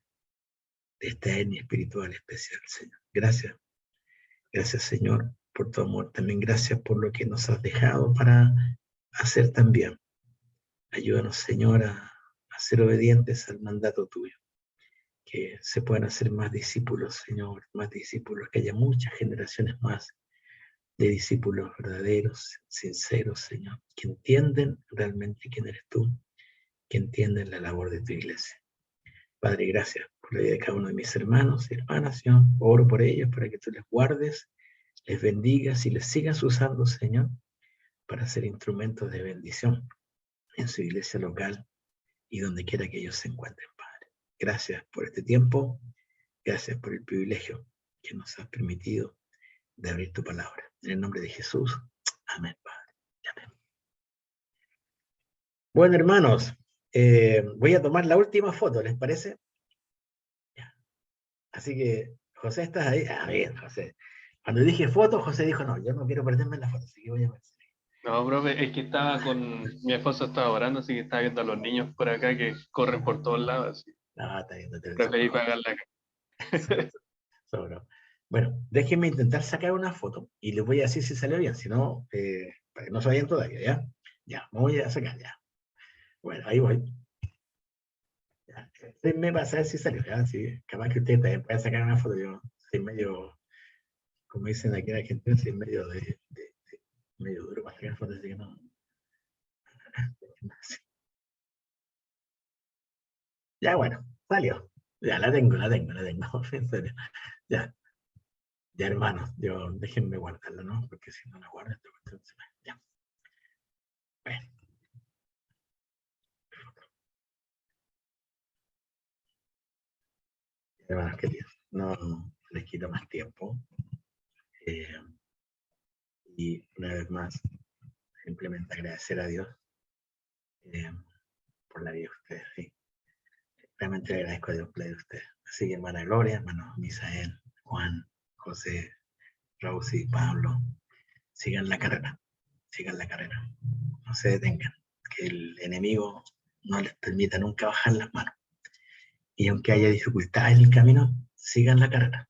de esta etnia espiritual especial, Señor. Gracias. Gracias, Señor, por tu amor. También gracias por lo que nos has dejado para hacer también. Ayúdanos, Señor, a ser obedientes al mandato tuyo. Que se puedan hacer más discípulos, Señor, más discípulos, que haya muchas generaciones más de discípulos verdaderos, sinceros, Señor, que entienden realmente quién eres tú, que entienden la labor de tu iglesia. Padre, gracias por la vida de cada uno de mis hermanos y hermanas, Señor. Oro por ellos para que tú les guardes, les bendigas y les sigas usando, Señor, para ser instrumentos de bendición en su iglesia local y donde quiera que ellos se encuentren, Padre. Gracias por este tiempo, gracias por el privilegio que nos has permitido de abrir tu palabra. En el nombre de Jesús, amén, Padre. Amén. Bueno, hermanos, voy a tomar la última foto, ¿les parece? Ya. Así que, José, ¿estás ahí? Ah, bien, José. Cuando dije foto, José dijo, no, yo no quiero perderme en la foto, así que voy a ver. No, profe, es que estaba mi esposo estaba orando, así que estaba viendo a los niños por acá que corren por todos lados. Así. No, está bien, no te Preferí pagar la cara. Sobro. Bueno, déjenme intentar sacar una foto y les voy a decir si salió bien, si no, para que no se vayan todavía, ¿ya? Ya, me voy a sacar, ya. Bueno, ahí voy. Ya, me va a saber si salió, ¿ya? Sí, capaz que ustedes también pueden sacar una foto, yo soy medio, como dicen aquí en Argentina, soy medio medio duro para sacar fotos, así que no. Ya, bueno, salió. Ya, la tengo, en serio. Ya. Ya, hermanos, déjenme guardarla, ¿no? Porque si no la guardo, entonces, ya. Bueno. Hermanos queridos, no les quito más tiempo. Y una vez más, simplemente agradecer a Dios por la vida de ustedes, ¿sí? Realmente le agradezco a Dios por la vida de ustedes. Así que, hermana Gloria, hermanos Misael, Juan, José, Rosy, Pablo, sigan la carrera, no se detengan, que el enemigo no les permita nunca bajar las manos. Y aunque haya dificultades en el camino, sigan la carrera.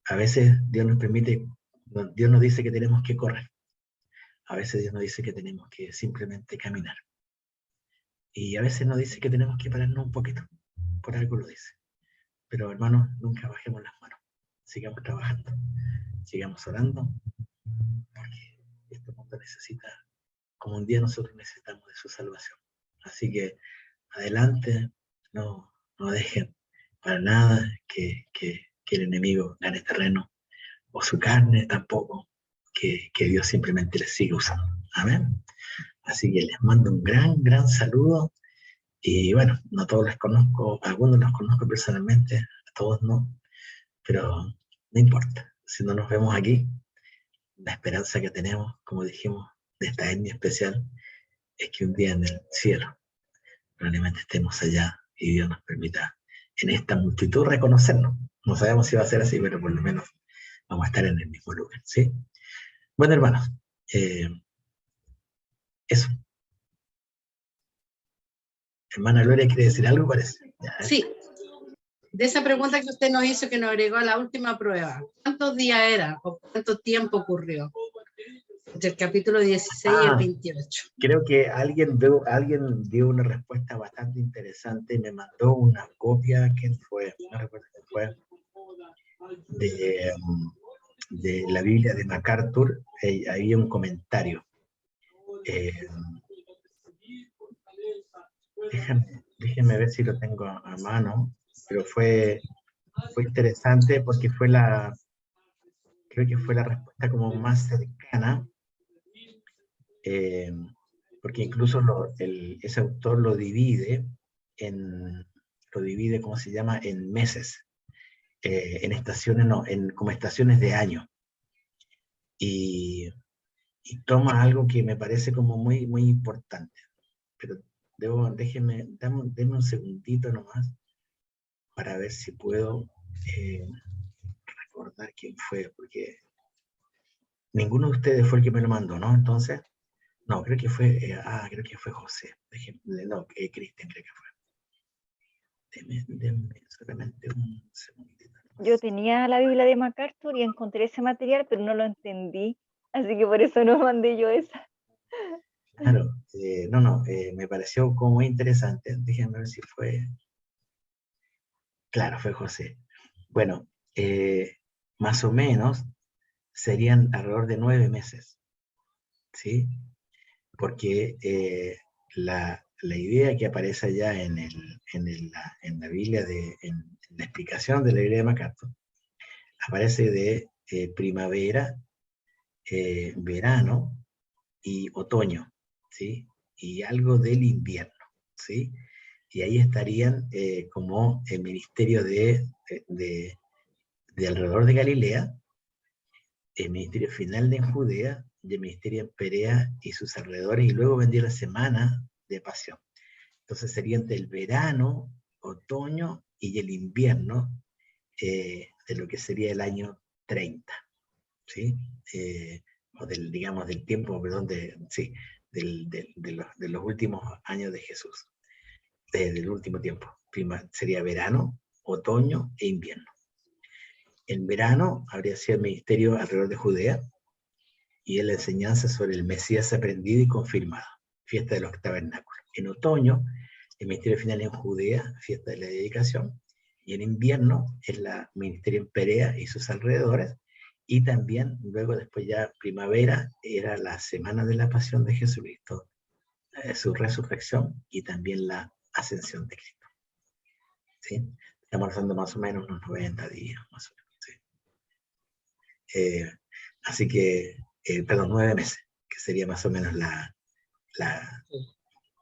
A veces Dios nos dice que tenemos que correr. A veces Dios nos dice que tenemos que simplemente caminar. Y a veces nos dice que tenemos que pararnos un poquito. Por algo lo dice. Pero hermanos, nunca bajemos las manos. Sigamos trabajando. Sigamos orando. Porque este mundo necesita, como un día nosotros necesitamos de su salvación. Así que adelante, no dejen para nada que el enemigo gane terreno, o su carne tampoco, que Dios simplemente les siga usando. Amén. Así que les mando un gran saludo. Y bueno, no todos les conozco, algunos los conozco personalmente, a todos no, pero no importa. Si no nos vemos aquí, la esperanza que tenemos, como dijimos, de esta etnia especial, es que un día en el cielo probablemente estemos allá y Dios nos permita en esta multitud reconocernos. No sabemos si va a ser así, pero por lo menos vamos a estar en el mismo lugar, ¿sí? Bueno, hermanos, Eso. Hermana Gloria, ¿quiere decir algo? Parece. Ya, Sí, de esa pregunta que usted nos hizo, que nos agregó a la última prueba. ¿Cuántos días era o cuánto tiempo ocurrió? Entre el capítulo 16 y el 28. Creo que alguien dio una respuesta bastante interesante, me mandó una copia, ¿quién fue? No recuerdo quién fue, de la Biblia de MacArthur, había un comentario. Déjenme ver si lo tengo a mano, pero fue interesante porque creo que fue la respuesta como más cercana, porque incluso ese autor lo divide, ¿cómo se llama?, en meses, en estaciones, no, como estaciones de año. Y toma algo que me parece como muy, muy importante. Pero denme un segundito nomás para ver si puedo recordar quién fue, porque ninguno de ustedes fue el que me lo mandó, ¿no? Entonces, no, creo que fue José. No, Cristian creo que fue. Denme solamente un segundito. Yo tenía la Biblia de MacArthur y encontré ese material, pero no lo entendí. Así que por eso no mandé yo esa. Claro, me pareció como muy interesante. Déjenme ver si fue. Claro, fue José. Bueno, más o menos serían alrededor de 9 meses, ¿sí? Porque la idea que aparece allá en la Biblia, en la explicación de la Biblia de MacArthur, aparece de primavera, verano y otoño, ¿sí? Y algo del invierno, ¿sí? Y ahí estarían como el ministerio de alrededor de Galilea, el ministerio final de Judea, y el ministerio en Perea y sus alrededores, y luego vendría la semana de pasión. Entonces sería entre el verano, otoño y el invierno de lo que sería el año 30, ¿sí? O digamos, del tiempo, perdón, de los últimos años de Jesús, del último tiempo. Sería verano, otoño e invierno. En verano habría sido el ministerio alrededor de Judea, y en la enseñanza sobre el Mesías aprendido y confirmado, fiesta de los tabernáculos. En otoño, el ministerio final en Judea, fiesta de la dedicación, y en invierno es el ministerio en Perea y sus alrededores, y también luego después ya primavera era la semana de la pasión de Jesucristo, su resurrección y también la ascensión de Cristo. ¿Sí? Estamos hablando más o menos unos 90 días, más o menos. ¿Sí? Así que, perdón, 9 meses, que sería más o menos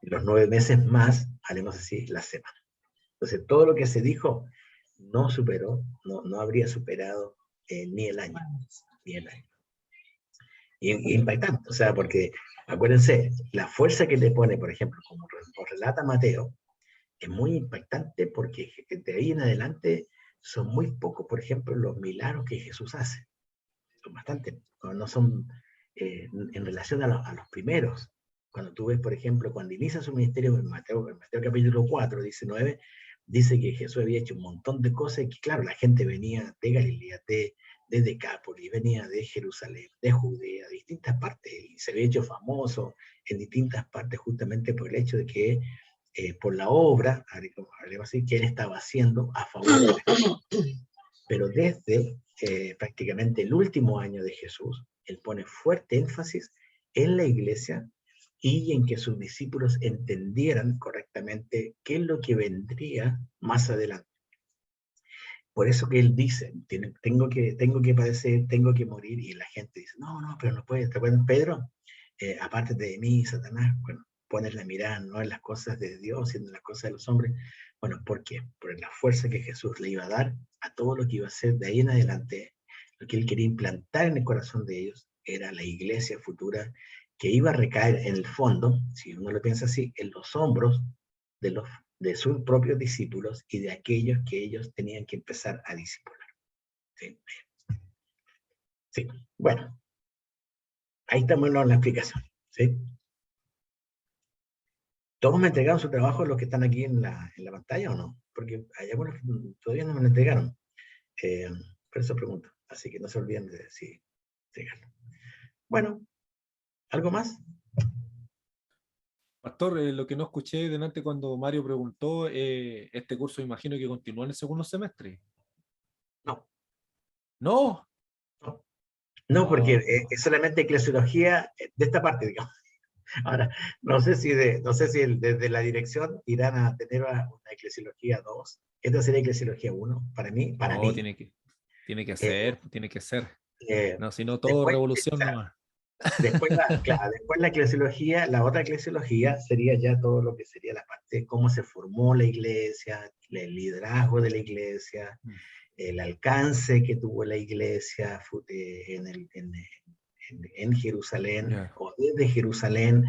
los 9 meses más, haremos así, la semana. Entonces, todo lo que se dijo no habría superado ni el año. Y impactante, o sea, porque, acuérdense, la fuerza que le pone, por ejemplo, como relata Mateo, es muy impactante porque de ahí en adelante son muy pocos, por ejemplo, los milagros que Jesús hace. Son bastante, no son en relación a los primeros. Cuando tú ves, por ejemplo, cuando inicia su ministerio en Mateo capítulo 4, 19, dice que Jesús había hecho un montón de cosas y que, claro, la gente venía de Galilea, de Decápolis, venía de Jerusalén, de Judea, de distintas partes, y se había hecho famoso en distintas partes justamente por el hecho de que por la obra, así, que él estaba haciendo a favor de la gente. Pero desde prácticamente el último año de Jesús, él pone fuerte énfasis en la iglesia y en que sus discípulos entendieran correctamente qué es lo que vendría más adelante. Por eso que él dice, tengo que padecer, tengo que morir, y la gente dice, no, pero no puedes. ¿Te acuerdas, Pedro? Aparte de mí, Satanás, bueno, pones la mirada no en las cosas de Dios, sino en las cosas de los hombres. Bueno, ¿por qué? Por la fuerza que Jesús le iba a dar a todo lo que iba a hacer de ahí en adelante. Lo que él quería implantar en el corazón de ellos era la iglesia futura, que iba a recaer en el fondo, si uno lo piensa así, en los hombros de sus propios discípulos y de aquellos que ellos tenían que empezar a discipular. ¿Sí? Sí. Bueno, ahí estamos en la explicación. ¿Sí? ¿Todos me entregaron su trabajo los que están aquí en la pantalla o no? Porque hay algunos que todavía no me lo entregaron. Por eso pregunto. Así que no se olviden de decir, entregarlo. Bueno, ¿algo más? Pastor, lo que no escuché delante cuando Mario preguntó, este curso imagino que continúa en el segundo semestre. No. ¿No? No, porque Ah, es solamente eclesiología de esta parte, digamos. Ahora, no sé si desde la dirección irán a tener una eclesiología 2. Esta sería eclesiología 1, para mí. no, tiene que Eh, ser, tiene que ser. eh, No, si no, todo después, revolución claro, nomás. después la eclesiología, la otra eclesiología sería ya todo lo que sería la parte de cómo se formó la iglesia, el liderazgo de la iglesia, el alcance que tuvo la iglesia en Jerusalén Ya. o desde Jerusalén.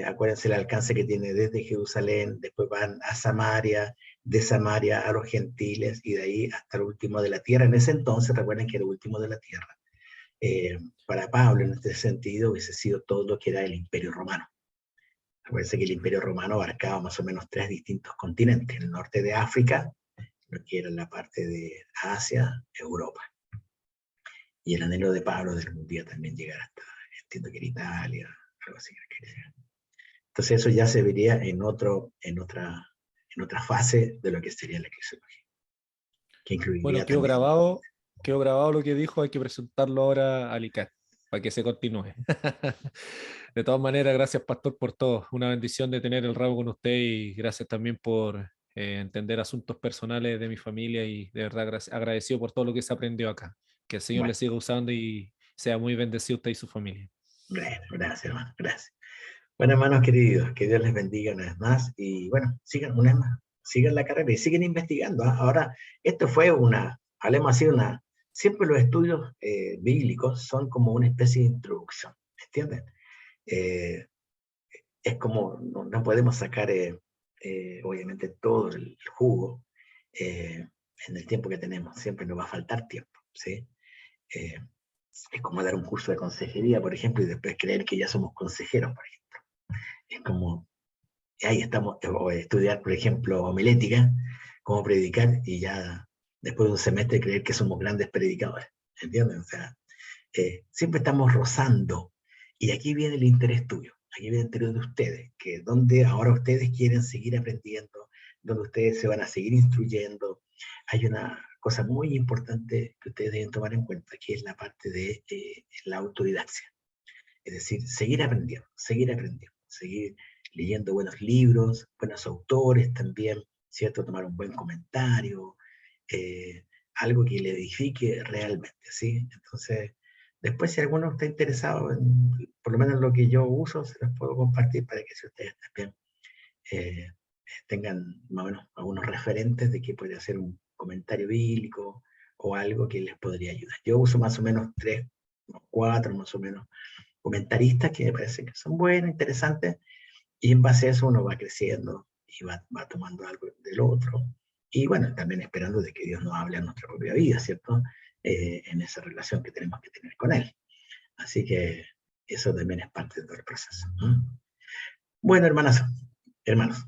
Acuérdense el alcance que tiene desde Jerusalén, después van a Samaria, de Samaria a los gentiles y de ahí hasta el último de la tierra. En ese entonces, recuerden que era el último de la tierra. Para Pablo, en este sentido, hubiese sido todo lo que era el Imperio Romano. Acuérdense que el Imperio Romano abarcaba más o menos 3 distintos continentes: el norte de África, lo que era la parte de Asia, Europa. Y el anhelo de Pablo de algún día también llegar hasta, entiendo que era Italia, algo así que quería. Entonces eso ya se vería en otra fase de lo que sería la eclesiología, que Bueno, incluiría quedó también. grabado lo que dijo, hay que presentarlo ahora al ICAT para que se continúe. De todas maneras, gracias, Pastor, por todo. Una bendición de tener el rabo con usted y gracias también por entender asuntos personales de mi familia y de verdad agradecido por todo lo que se aprendió acá. Que el Señor le Bueno, siga usando y sea muy bendecido usted y su familia. gracias, hermano, gracias. Bueno, hermanos queridos, que Dios les bendiga una vez más y bueno, sigan una vez más, sigan la carrera y siguen investigando. Ahora, esto fue hablemos así, siempre los estudios bíblicos son como una especie de introducción, ¿entienden? Es como, no podemos sacar obviamente todo el jugo en el tiempo que tenemos, siempre nos va a faltar tiempo, ¿sí? Es como dar un curso de consejería, por ejemplo, y después creer que ya somos consejeros, por ejemplo. Es como, ahí estamos, o estudiar, por ejemplo, homilética, cómo predicar, y ya después de un semestre creer que somos grandes predicadores, ¿entienden? O sea, siempre estamos rozando, y aquí viene el interés tuyo, aquí viene el interés de ustedes, que donde ahora ustedes quieren seguir aprendiendo, donde ustedes se van a seguir instruyendo. Hay una cosa muy importante que ustedes deben tomar en cuenta, que es la parte de la autodidaxia. Es decir, seguir leyendo buenos libros, buenos autores también, ¿cierto? Tomar un buen comentario, algo que le edifique realmente, ¿sí? Entonces, después si alguno está interesado en, por lo menos lo que yo uso, se los puedo compartir para que si ustedes también eh, tengan más o menos algunos referentes de que puede hacer un comentario bíblico o algo que les podría ayudar. Yo uso más o menos 3 o 4 más o menos comentaristas que me parecen que son buenos, interesantes, y en base a eso uno va creciendo y va tomando algo del otro. Y bueno, también esperando de que Dios nos hable a nuestra propia vida, ¿cierto? En esa relación que tenemos que tener con Él. Así que eso también es parte de todo el proceso. Bueno, hermanos,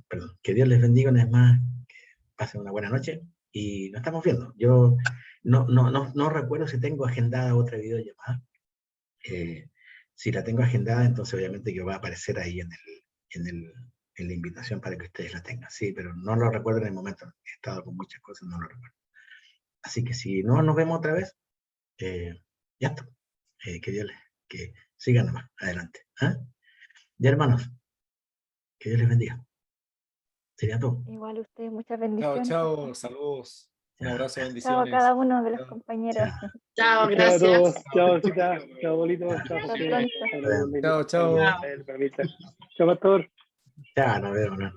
perdón, que Dios les bendiga una vez más, que pasen una buena noche y nos estamos viendo. Yo no recuerdo si tengo agendada otra videollamada. Si la tengo agendada, entonces obviamente que va a aparecer ahí en la invitación para que ustedes la tengan. Sí, pero no lo recuerdo en el momento. He estado con muchas cosas, no lo recuerdo. Así que si no nos vemos otra vez, ya está. Que Dios que sigan nomás, adelante. ¿Ah? Ya, hermanos, que Dios les bendiga. Sería todo. Igual ustedes, muchas Chao, bendiciones. chao, saludos. Un Chao, abrazo, Chao a bendiciones. cada uno de los Chao. compañeros. chao. Chao, Chao a gracias. todos. Chao, Cita. Chao, Bolito. Chao, Hasta José. pronto. Chao, Chao, chao. Chao, Pastor. Chao, nos vemos. ¿No?